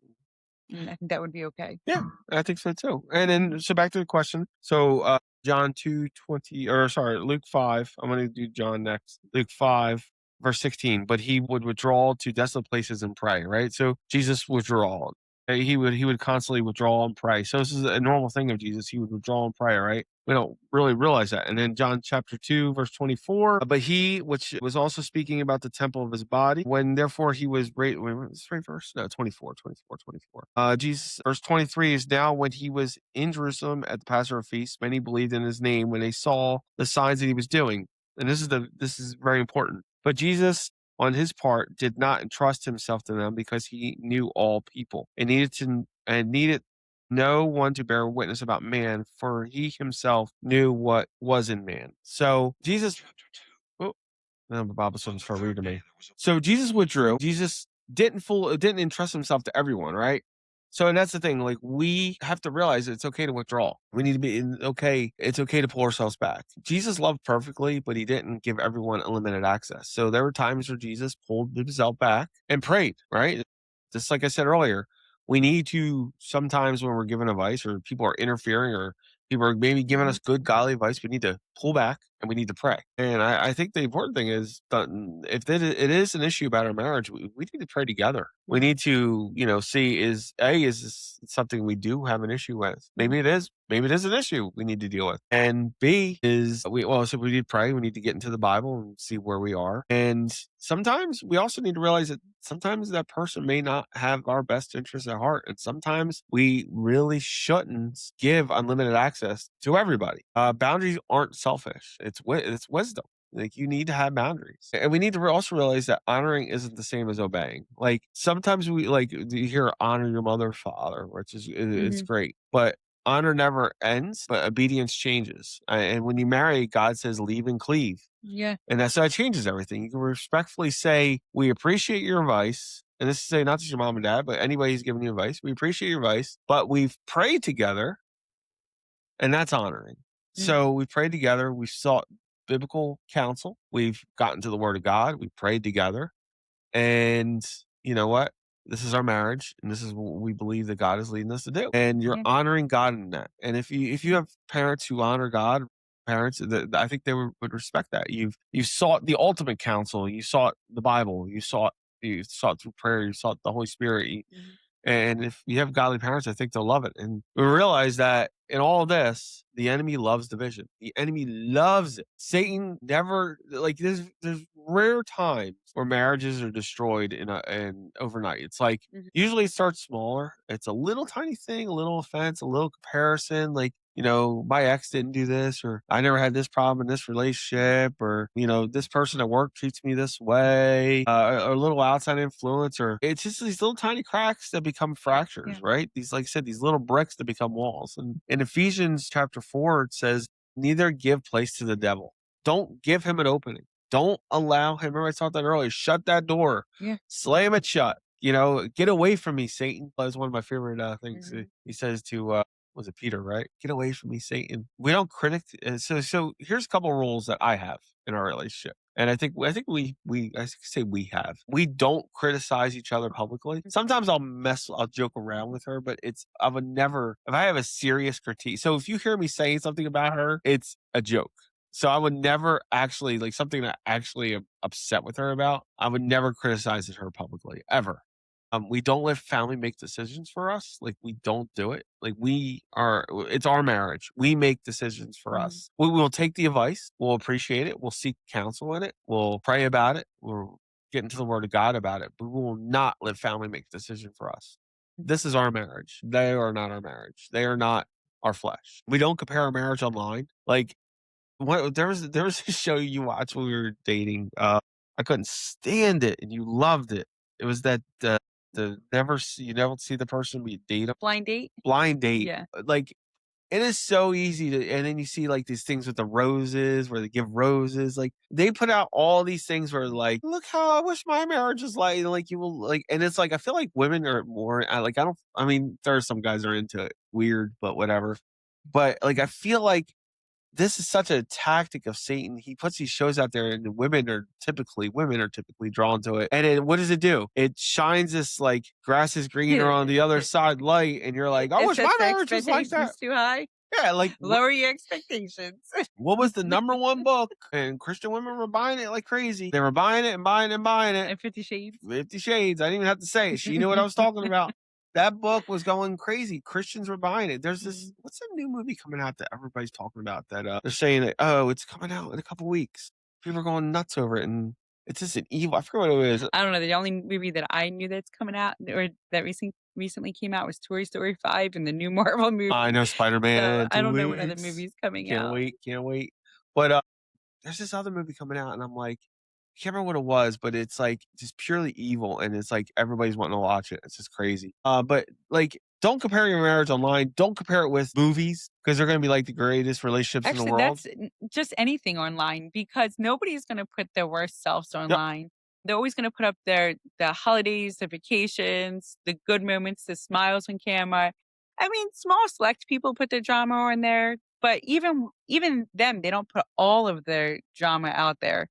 And I think that would be okay. Yeah, I think so too. And then, so back to the question. So, John 2:20, or sorry, Luke 5. I'm going to do John next. Luke 5, verse 16. But he would withdraw to desolate places and pray, right? So Jesus withdrawal. He would constantly withdraw and pray. So this is a normal thing of Jesus. He would withdraw and pray, right? We don't really realize that. And then John chapter 2, verse 24. But he, which was also speaking about the temple of his body, when therefore he was great. Wait, what's the right verse? No, 24. Jesus, verse 23 is now when he was in Jerusalem at the Passover feast, many believed in his name when they saw the signs that he was doing. And this is very important. But Jesus, on his part, did not entrust himself to them because he knew all people and needed no one to bear witness about man, for he himself knew what was in man. So Jesus, oh, now the Bible doesn't start reading to me. So Jesus withdrew. Jesus didn't entrust himself to everyone, right? So, and that's the thing. Like, we have to realize it's okay to withdraw. We need to be okay. It's okay to pull ourselves back. Jesus loved perfectly, but he didn't give everyone unlimited access. So there were times where Jesus pulled himself back and prayed, right? Just like I said earlier, we need to sometimes when we're giving advice or people are interfering or people are maybe giving us good godly advice, we need to pull back and we need to pray. And I think the important thing is that if it is an issue about our marriage, we need to pray together. We need to, see is this something we do have an issue with? Maybe it is. Maybe it is an issue we need to deal with. And B is so we need to pray. We need to get into the Bible and see where we are. And sometimes we also need to realize that sometimes that person may not have our best interests at heart. And sometimes we really shouldn't give unlimited access to everybody. Boundaries aren't selfish. It's wisdom. Like, you need to have boundaries. And we need to also realize that honoring isn't the same as obeying. Like, sometimes we you hear honor your mother, father, which is it's Mhm. great. But honor never ends, but obedience changes. And when you marry, God says leave and cleave. Yeah. And so that changes everything. You can respectfully say, we appreciate your advice. And this is say not just your mom and dad, but anybody who's giving you advice. We appreciate your advice, but we've prayed together, and that's honoring. Mm. So we prayed together. We sought biblical counsel. We've gotten to the word of God. We prayed together. And you know what? This is our marriage, and this is what we believe that God is leading us to do. And you're Yeah. honoring God in that. And if you have parents who honor God, parents, I think they would respect that. You've sought the ultimate counsel. You sought the Bible. You sought through prayer. You sought the Holy Spirit. Mhm. And if you have godly parents, I think they'll love it. And we realize that in all of this, the enemy loves division. The enemy loves it. Satan never there's rare times where marriages are destroyed in overnight. It's like Mhm. usually it starts smaller. It's a little tiny thing, a little offense, a little comparison, like, my ex didn't do this, or I never had this problem in this relationship, or, this person at work treats me this way, or a little outside influence, or it's just these little tiny cracks that become fractures, Yeah. right? These, like I said, these little bricks that become walls. And in Ephesians chapter 4, it says, neither give place to the devil. Don't give him an opening. Don't allow him. Remember, I taught that earlier. Shut that door. Yeah. Slam it shut. Get away from me, Satan. That's one of my favorite things. Mhm. He says to was it Peter, right? Get away from me, Satan. We don't critic. So here's a couple rules that I have in our relationship. And I think say we have. We don't criticize each other publicly. Sometimes I'll joke around with her, but I would never, if I have a serious critique. So if you hear me saying something about her, it's a joke. So I would never actually, like, something that I actually am upset with her about, I would never criticize her publicly, ever. We don't let family make decisions for us. Like, we don't do it. Like, it's our marriage. We make decisions for Mhm. us. We will take the advice. We'll appreciate it. We'll seek counsel in it. We'll pray about it. We'll get into the word of God about it, but we will not let family make a decision for us. This is our marriage. They are not our marriage. They are not our flesh. We don't compare our marriage online. Like, there was a show you watched when we were dating. I couldn't stand it, and you loved it. It was that you never see the person we date 'em. Blind date? Blind date. Yeah. Like, it is so easy to, and then you see like these things with the roses where they give roses. Like, they put out all these things where, like, look how I wish my marriage was like you will, like, and it's like I feel like women are more like, I mean, there are some guys that are into it, weird, but whatever. But like, I feel like this is such a tactic of Satan. He puts these shows out there, and women are typically drawn to it. And what does it do? It shines this, like, grass is greener on the other side light, and you're like, I It wish sets my the marriage was like that. expectations too high. Yeah, like, Lower your expectations. what was the number one book? And Christian women were buying it like crazy. They were buying it and buying it and buying it. And 50 Shades. 50 Shades. I didn't even have to say it. She knew what I was talking about. That book was going crazy. Christians were buying it. There's this, what's a new movie coming out that everybody's talking about that they're saying that, oh, it's coming out in a couple weeks. People are going nuts over it, and it's just an evil. I forget what it is. I don't know. The only movie that I knew that's coming out or that recently came out was Toy Story 5 and the new Marvel movie. I know So Spider-Man. I 2 don't know what other weeks. movies coming Can't out. wait. But there's this other movie coming out, and I'm like, I can't remember what it was, but it's like just purely evil, and it's like everybody's wanting to watch it. It's just crazy. But like, don't compare your marriage online. Don't compare it with movies, because they're going to be like the greatest relationships in the Actually, world. that's just anything online because nobody's going to put their worst selves Yep. online. They're always going to put up the holidays, the vacations, the good moments, the smiles on camera. I mean, small select people put their drama on there, but even them, they don't put all of their drama out there.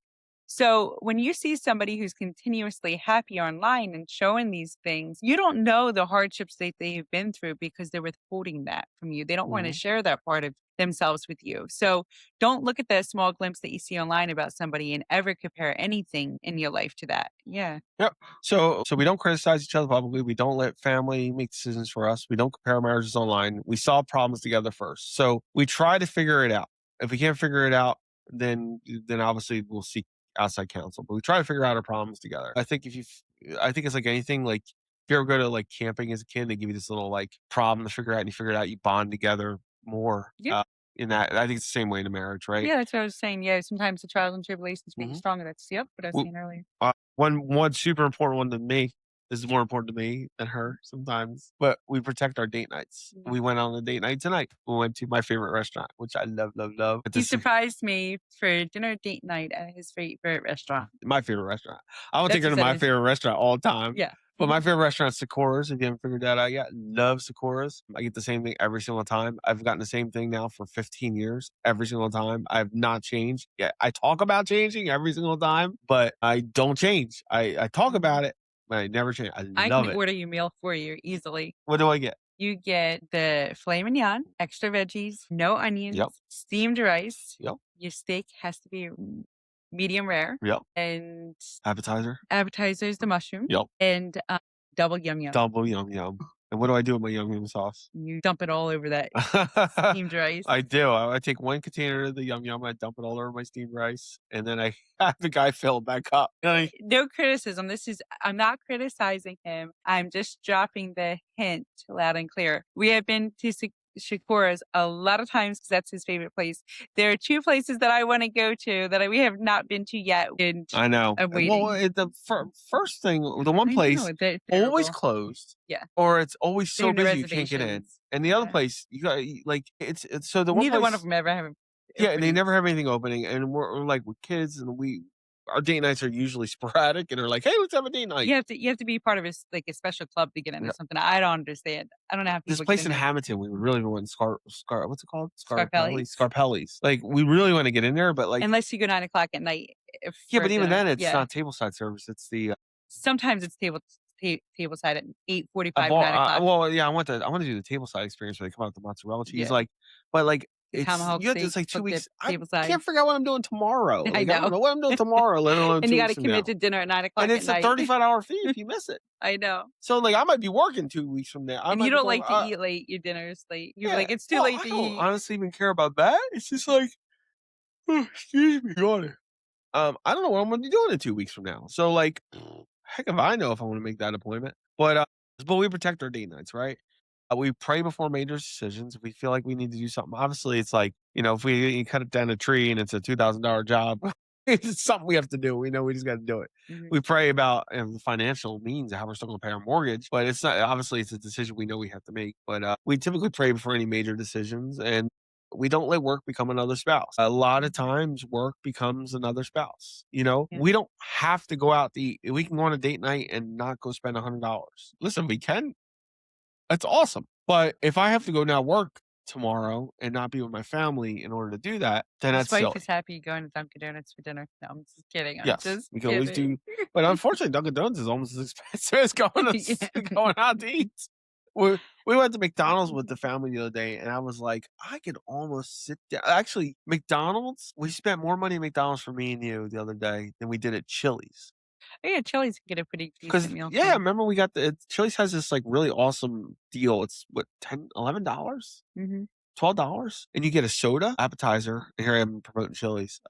So when you see somebody who's continuously happy online and showing these things, you don't know the hardships that they've been through because they're withholding that from you. They don't want to Mhm. share that part of themselves with you. So don't look at the small glimpse that you see online about somebody and ever compare anything in your life to that. Yeah. Yep. So we don't criticize each other publicly. We don't let family make decisions for us. We don't compare our marriages online. We solve problems together first. So we try to figure it out. If we can't figure it out, then obviously we'll seek outside counsel. But we try to figure out our problems together. I think I think it's like anything. Like if you ever go to like camping as a kid, they give you this little like problem to figure out, and you figure it out. You bond together more. Yeah. In that, I think it's the same way in a marriage, right? Yeah, that's what I was saying. Yeah, sometimes the trials and tribulations make you Mhm. stronger. That's what I was Well, saying earlier. one super important one to me. This is more important to me than her sometimes. But we protect our date nights. Mhm. We went on a date night tonight. We went to my favorite restaurant, which I love, love, love. He surprised me for dinner date night at his favorite restaurant. My favorite restaurant. I don't That's take her to what my it is. favorite restaurant all the time. Yeah. But my favorite restaurant is Sakura's. If you haven't figured that out yet, love Sakura's. I get the same thing every single time. I've gotten the same thing now for 15 years, every single time. I've not changed. Yeah, I talk about changing every single time, but I don't change. I talk about it, but I never change. I love can it. order your meal for you easily. What do I get? You get the filet mignon, extra veggies, no onions, steamed rice. Yep. Your steak has to be medium rare. Yep. And Appetizer. appetizers, the mushroom. Yep. And double yum yum. Double yum yum. And what do I do with my yum yum sauce? You dump it all over that steamed rice. I do. I take one container of the yum yum, I dump it all over my steamed rice, and then I have the guy fill it back up. No criticism. I'm not criticizing him. I'm just dropping the hint loud and clear. We have been to Shakura's a lot of times because that's his favorite place. There are 2 places that I want to go to that we have not been to yet. And I know. I'm waiting. Well, the first thing, the one I place know, they're always terrible. closed. Yeah. Or it's always so They're in the busy you can't get in. reservations. And the other Yeah. place, you got like it's so the one Neither place, one of them ever have. yeah, and they openings. never have anything opening, and we're like with kids, and our date nights are usually sporadic, and they're like, hey, let's have a date night. You have to be part of a special club to get in or Yeah. something. I don't understand. I don't know how people This get place in in there. Hamilton, we really want what's it called? Scarpelli's? Scarpelli's. Like we really want to get in there, but like Unless you go 9 o'clock at night. yeah, for but even dinner. then it's Yeah. not tableside service. It's the Sometimes it's tableside at 8:45, I've 9 o'clock. well, yeah, I want to do the tableside experience where they come out with the mozzarella cheese, Yeah. like, but like The it's tomahawk you have to, it's steak like 2 cooked at weeks. I tableside. can't figure out what I'm doing tomorrow. I Like, I don't know. know what I'm doing tomorrow, let alone And 2 you weeks gotta from commit now. to dinner at 9 o'clock And at it's a night. $35 fee if you miss it. I know. So like I might be working 2 weeks from now. I If might you be don't going, like to eat late, your dinner's late. You're yeah, like, it's too well, late I to don't eat. honestly even care about that. It's just like, excuse me, yawning. I don't know what I'm gonna be doing in 2 weeks from now. So like, heck if I know if I want to make that appointment. But we protect our date nights, right? We pray before major decisions. If we feel like we need to do something, obviously it's like, if you cut it down a tree and it's a $2,000 job, it's something we have to do. We know we just got to do it. Mhm. We pray about the financial means of how we're still going to pay our mortgage, but it's not, obviously it's a decision we know we have to make. But we typically pray before any major decisions, and we don't let work become another spouse. A lot of times work becomes another spouse. Yeah. We don't have to go out to eat. We can go on a date night and not go spend $100. Listen, we can. That's awesome. But if I have to go now work tomorrow and not be with my family in order to do that, then His that's wife silly. is happy going to Dunkin' Donuts for dinner. No, I'm just kidding. I'm Yes, just we can always kidding. do. But unfortunately, Dunkin' Donuts is almost as expensive as Yeah. going out to eat. We went to McDonald's with the family the other day, and I was like, I could almost sit down. Actually, McDonald's, we spent more money at McDonald's for me and you the other day than we did at Chili's. Oh, yeah, Chili's can get a pretty Because decent meal. yeah, remember we got Chili's has this like really awesome deal. It's what $11, Mm-hmm. $12, and you get a soda, appetizer. And here I am promoting Chili's,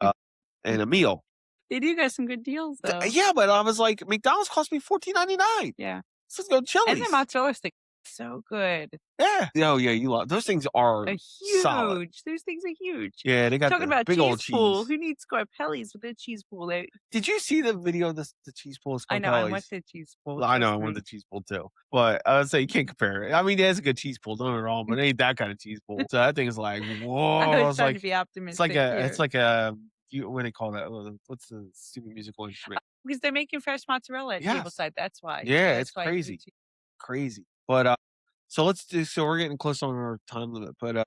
and a meal. They do got some good deals though. Yeah, but I was like, McDonald's cost me $14.99. Yeah. So let's go to Chili's. And the mozzarella stick so good. Yeah. Oh yeah, you love those things are solid. Huge. Those things are huge. Yeah, they got Talking the about big cheese old pool. cheese. Who needs Scarpelli's with their cheese pool? Did you see the video of the cheese pool? I know. I want Scarpelli's? the cheese pool. I know I trust want me. the cheese pool too, but I would say you can't compare it. I mean, it is a good cheese pool, don't get me wrong, but it ain't that kind of cheese pool. So that thing is like, whoa! I was It's trying to like be optimistic. it's like a what do they call that? What's the stupid musical instrument? Because they're making fresh mozzarella at Yes. tableside. That's why. Yeah, That's it's why crazy. cheap. Crazy. But so we're getting close on our time limit, but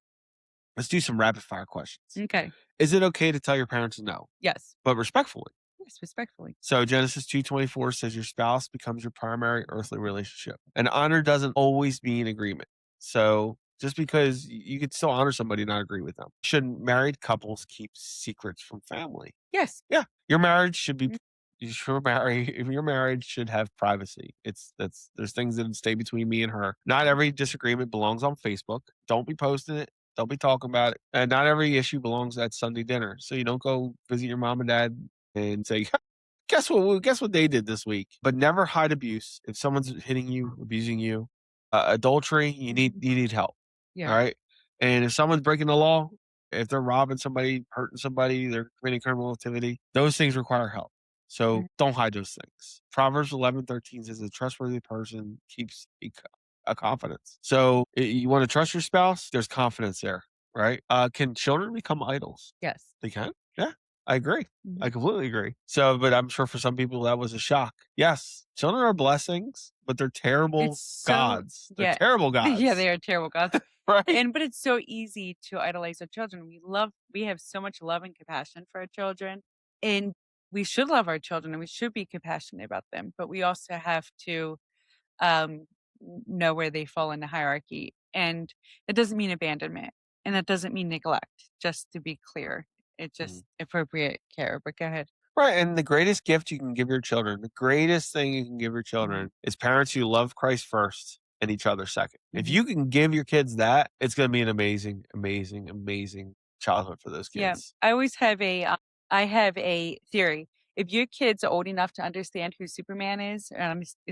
let's do some rapid fire questions. Okay. Is it okay to tell your parents no, Yes. but respectfully? Yes, respectfully. So Genesis 2:24 says your spouse becomes your primary earthly relationship. And honor doesn't always mean agreement. So just because you could still honor somebody and not agree with them. Should married couples keep secrets from family? Yes. Yeah, your marriage should be. Mm. You should marry. If your marriage should have privacy, there's things that stay between me and her. Not every disagreement belongs on Facebook. Don't be posting it. Don't be talking about it. And not every issue belongs at Sunday dinner. So you don't go visit your mom and dad and say, guess what? Guess what they did this week? But never hide abuse. If someone's hitting you, abusing you, adultery, you need help. Yeah. All right. And if someone's breaking the law, if they're robbing somebody, hurting somebody, they're committing criminal activity, those things require help. So Mhm. don't hide those things. Proverbs 11:13 says a trustworthy person keeps a confidence. So you want to trust your spouse, there's confidence there, right? Can children become idols? Yes. They can. Yeah, I agree. I Mhm. completely agree. So, but I'm sure for some people that was a shock. Yes, children are blessings, but they're terrible It's so gods. They're yeah. terrible Yeah, gods, they are terrible gods. right? But it's so easy to idolize our children. We have so much love and compassion for our children, and we should love our children and we should be compassionate about them, but we also have to know where they fall in the hierarchy. And it doesn't mean abandonment and that doesn't mean neglect, just to be clear. It's Mhm. just appropriate care. But go ahead. Right. And the greatest gift you can give your children, the greatest thing you can give your children is parents who love Christ first and each other second. If Mhm. you can give your kids that, it's going to be an amazing, amazing, amazing childhood for those Yeah, kids. I always have I have a theory. If your kids are old enough to understand who Superman is,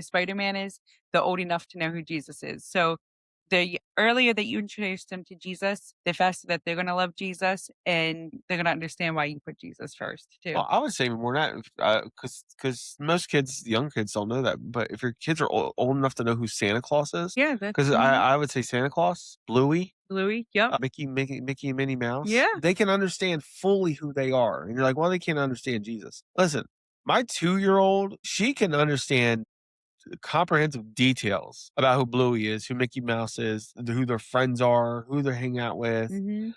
Spider-Man is, they're old enough to know who Jesus is. So the earlier that you introduce them to Jesus, the faster that they're going to love Jesus, and they're going to understand why you put Jesus first too. Well, I would say more not because most kids, young kids, don't know that. But if your kids are old enough to know who Santa Claus is, Yeah, that's because I would say Santa Claus, Bluey, Louis. Yep. Mickey and Minnie Mouse, Yeah. they can understand fully who they are. And you're like, well, they can't understand Jesus. Listen, my 2-year-old, she can understand comprehensive details about who Bluey is, who Mickey Mouse is, who their friends are, who they're hanging out with. Hmm.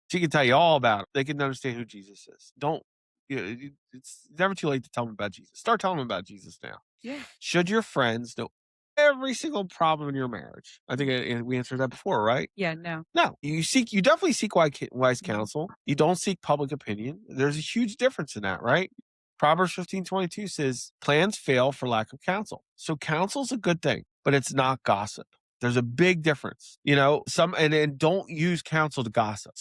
She can tell you all about it. They can understand who Jesus is. Don't, it's never too late to tell them about Jesus. Start telling them about Jesus now. Yeah. Should your friends know every single problem in your marriage? I think we answered that before, right? Yeah. No. No, you definitely seek wise Mhm. counsel. You don't seek public opinion. There's a huge difference in that, right? Proverbs 15:22 says, plans fail for lack of counsel. So counsel's a good thing, but it's not gossip. There's a big difference. And don't use counsel to gossip.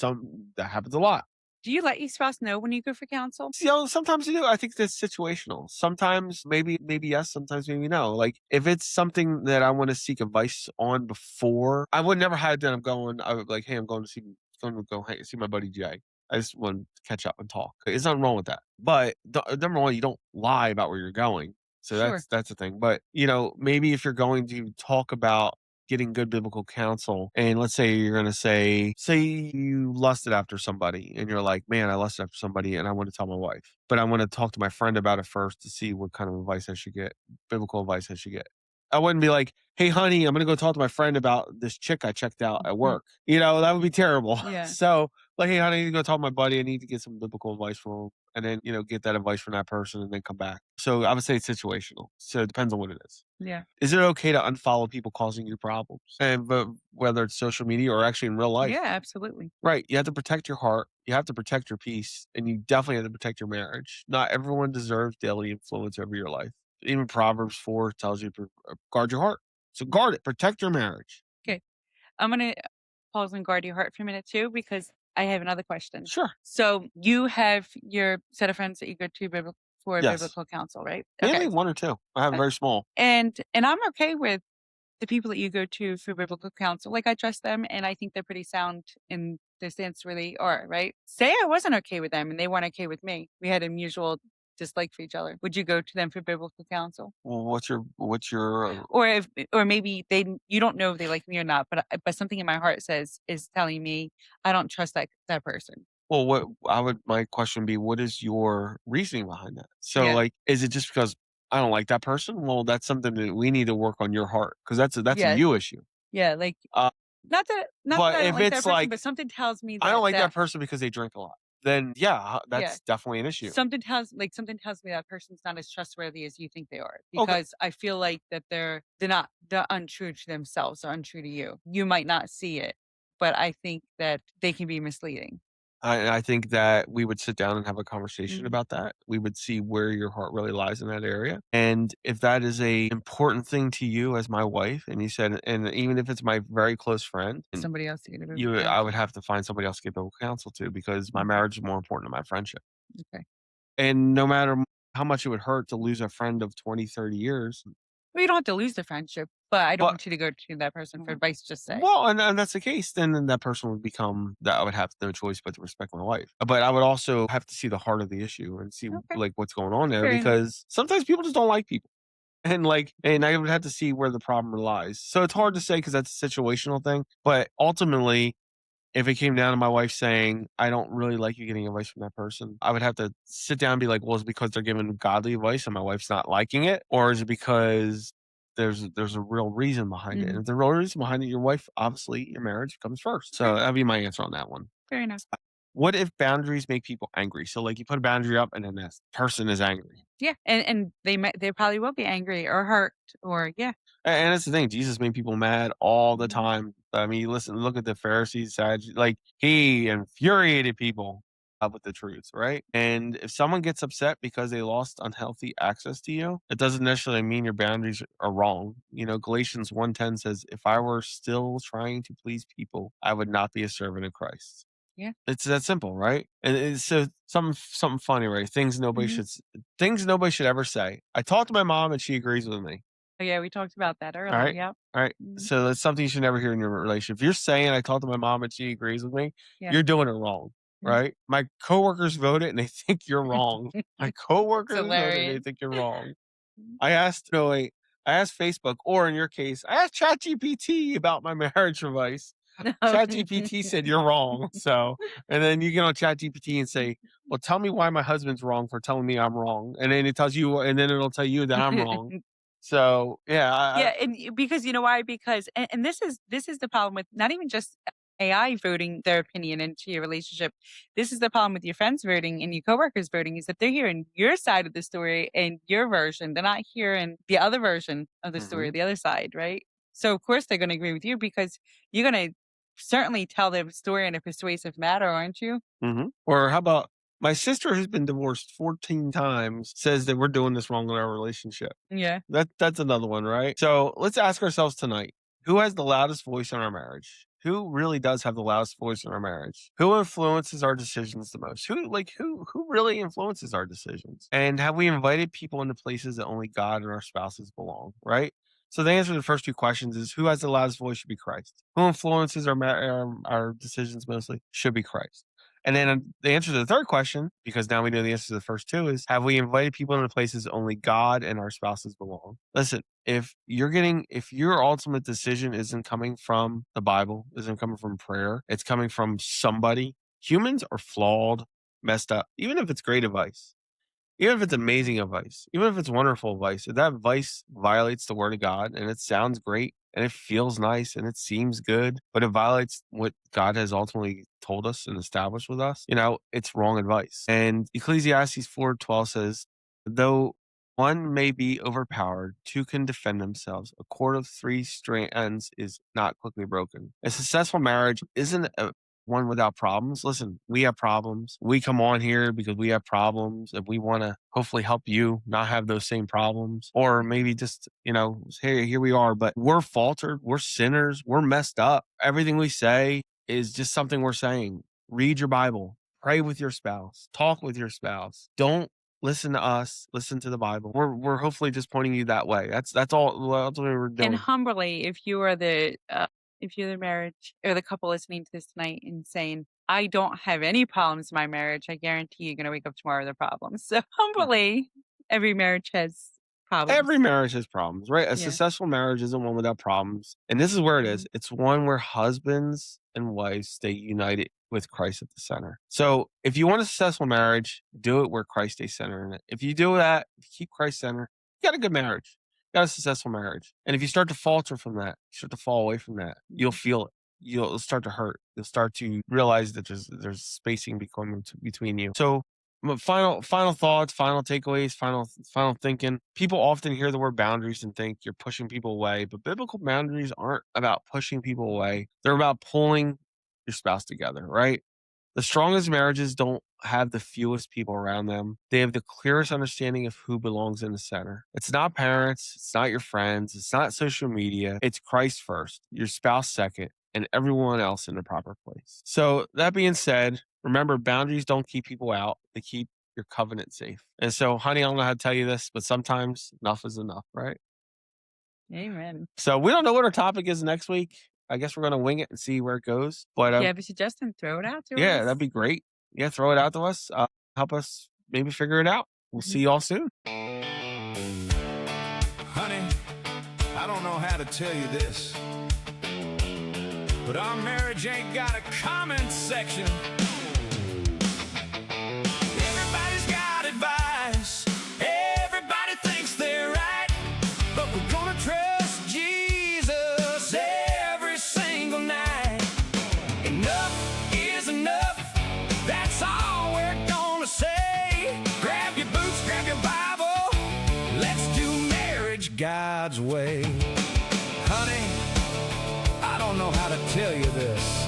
That happens a lot. Do you let your spouse know when you go for counsel? Sometimes you do. I think that's situational. Sometimes maybe yes, sometimes maybe no. Like if it's something that I want to seek advice on before, I would never hide that I would be like, hey, I'm going to go see my buddy Jay. I just want to catch up and talk. There's nothing wrong with that. But number one, you don't lie about where you're going. So Sure. that's the thing. But maybe if you're going to talk about getting good biblical counsel. And let's say you're going to say you lusted after somebody and you're like, man, I lusted after somebody and I want to tell my wife, but I want to talk to my friend about it first to see what kind of advice I should get, biblical advice I should get. I wouldn't be like, hey, honey, I'm going to go talk to my friend about this chick I checked out at Mhm. work. That would be terrible. Yeah. So, like, hey, honey, I need to go talk to my buddy. I need to get some biblical advice from him. And then, get that advice from that person and then come back. So I would say it's situational. So it depends on what it is. Yeah. Is it okay to unfollow people causing you problems? But whether it's social media or actually in real life. Yeah, absolutely. Right. You have to protect your heart. You have to protect your peace. And you definitely have to protect your marriage. Not everyone deserves daily influence over your life. Even Proverbs 4 tells you to guard your heart. So guard it. Protect your marriage. Okay. I'm going to pause and guard your heart for a minute too, because I have another question. Sure. So you have your set of friends that you go to for Yes. biblical counsel, right? Maybe one or two. I have Uh, very small. And I'm okay with the people that you go to for biblical counsel. Like I trust them and I think they're pretty sound in the stance where they are, right? Say I wasn't okay with them and they weren't okay with me. We had a mutual dislike for each other. Would you go to them for biblical counsel? Well, what's your Or maybe you don't know if they like me or not, but something in my heart is telling me I don't trust that person. well, my question be, what is your reasoning behind that? So, Yeah. like, is it just because I don't like that person? Well, that's something that we need to work on your heart because that's a Yeah. you issue. Yeah, like Uh, not but that I don't if like that it's person, like but something tells me I don't like that that person because they drink a lot, then yeah, yeah, that's definitely an issue. something tells me that person's not as trustworthy as you think they are Okay, because I feel like that they're untrue to themselves or untrue to you. You might not see it. but I think that they can be misleading. I think that we would sit down and have a conversation Mhm. about that. We would see where your heart really lies in that area. And if that is a important thing to you as my wife, and you said, and even if it's my very close friend, and Somebody else to get a bit you, I would counsel. have to find somebody else to give biblical counsel to because my Mhm. marriage is more important than my friendship. Okay. And no matter how much it would hurt to lose a friend of 20, 30 years. Well, you don't have to lose the friendship, but I don't But want you to go to that person for advice, just say. well, and that's the case, then that person would become that I would have no choice but to respect my wife. But I would also have to see the heart of the issue and see Okay. like what's going on there Fair enough. because sometimes people just don't like people. And I would have to see where the problem lies. So it's hard to say because that's a situational thing. But ultimately, if it came down to my wife saying, I don't really like you getting advice from that person, I would have to sit down and be like, well, is it because they're giving godly advice and my wife's not liking it? Or is it because there's a real reason behind it? And Mhm. if the real reason behind it, your wife, obviously your marriage comes first. So Okay. that'd be my answer on that one. Fair enough. What if boundaries make people angry? So like you put a boundary up and then that person is angry. Yeah, and they probably will be angry or hurt or yeah. And that's the thing. Jesus made people mad all the Mhm. time. I mean, listen, look at the Pharisees, like he infuriated people with the truth, right? And if someone gets upset because they lost unhealthy access to you, it doesn't necessarily mean your boundaries are wrong. You know, Galatians 1:10 says, if I were still trying to please people, I would not be a servant of Christ. Yeah. It's that simple, right? And it's so something funny, right? Mhm. Things nobody should ever say. I talked to my mom and she agrees with me. Oh, yeah, we talked about that All earlier, right. yep. All right. Mhm. So that's something you should never hear in your relationship. If you're saying I talked to my mom and she agrees with me, Yeah. you're doing it wrong. Mhm. Right. My coworkers voted and they think you're wrong. My It's coworkers voted and they hilarious. think you're wrong. Mhm. I asked no wait, I asked Facebook, or in your case, I asked ChatGPT about my marriage advice. No. ChatGPT said you're wrong. So and then you get on ChatGPT and say, well, tell me why my husband's wrong for telling me I'm wrong. And then it tells you and then it'll tell you that I'm wrong. So yeah, Yeah, and because you know why? Because and this is the problem with not even just AI voting their opinion into your relationship. This is the problem with your friends voting and your coworkers voting is that they're hearing your side of the story and your version. They're not hearing the other version of the story, mhm. the other side, right? So of course they're going to agree with you because you're going to certainly tell their story in a persuasive manner, aren't you? Or how about my sister who's been divorced 14 times says that we're doing this wrong in our relationship. Yeah. That's another one, right? So let's ask ourselves tonight, who has the loudest voice in our marriage? Who really does have the loudest voice in our marriage? Who influences our decisions the most? Who really influences our decisions? And have we invited people into places that only God and our spouses belong, right? So the answer to the first two questions is who has the loudest voice should be Christ. Who influences our decisions mostly should be Christ. And then the answer to the third question, because now we know the answer to the first two, is have we invited people into places only God and our spouses belong? Listen, if your ultimate decision isn't coming from the Bible, isn't coming from prayer, it's coming from somebody. Humans are flawed, messed up, even if it's great advice. Even if it's amazing advice, even if it's wonderful advice, if that advice violates the word of God and it sounds great and it feels nice and it seems good, but it violates what God has ultimately told us and established with us, it's wrong advice. And Ecclesiastes 4:12 says, though one may be overpowered, two can defend themselves. A cord of three strands is not quickly broken. A successful marriage isn't one without problems. Listen, we have problems. We come on here because we have problems and we want to hopefully help you not have those same problems. Or maybe just, hey, here we are, but we're faltered. We're sinners. We're messed up. Everything we say is just something we're saying. Read your Bible. Pray with your spouse. Talk with your spouse. Don't listen to us. Listen to the Bible. We're hopefully just pointing you that way. That's all. That's what we're And doing. humbly, if you're the marriage or the couple listening to this tonight and saying, "I don't have any problems in my marriage," I guarantee you're gonna wake up tomorrow with a problem. So humbly, every marriage has Every problems. marriage has problems, right? A Yeah. successful marriage isn't one without problems. And this is where it is. Mhm. It's one where husbands and wives stay united with Christ at the center. So if you want a successful marriage, do it where Christ stays center in it. If you do that, if you keep Christ center, you got a good marriage. You got a successful marriage. And if you start to falter from that, you start to fall away from that, you'll Mhm. feel it. You'll start to hurt. You'll start to realize that there's spacing between you. So final thoughts, final takeaways, final thinking. People often hear the word boundaries and think you're pushing people away, but biblical boundaries aren't about pushing people away. They're about pulling your spouse together, right? The strongest marriages don't have the fewest people around them. They have the clearest understanding of who belongs in the center. It's not parents, it's not your friends, it's not social media. It's Christ first, your spouse second, and everyone else in the proper place. So, that being said, remember boundaries don't keep people out, they keep your covenant safe. And so, honey, I don't know how to tell you this, but sometimes enough is enough, right? Amen. So, we don't know what our topic is next week. I guess we're going to wing it and see where it goes. But Yeah, but Justin, throw it out to yeah, us. that'd be great. Yeah, throw it out to us. Help us maybe figure it out. We'll see you all soon. Honey, I don't know how to tell you this, but our marriage ain't got a comment section. Everybody's got advice, everybody thinks they're right, but we're gonna trust Jesus every single night. Enough is enough, that's all we're gonna say. Grab your boots, grab your Bible, let's do marriage God's way. Honey, I don't know how to tell you this,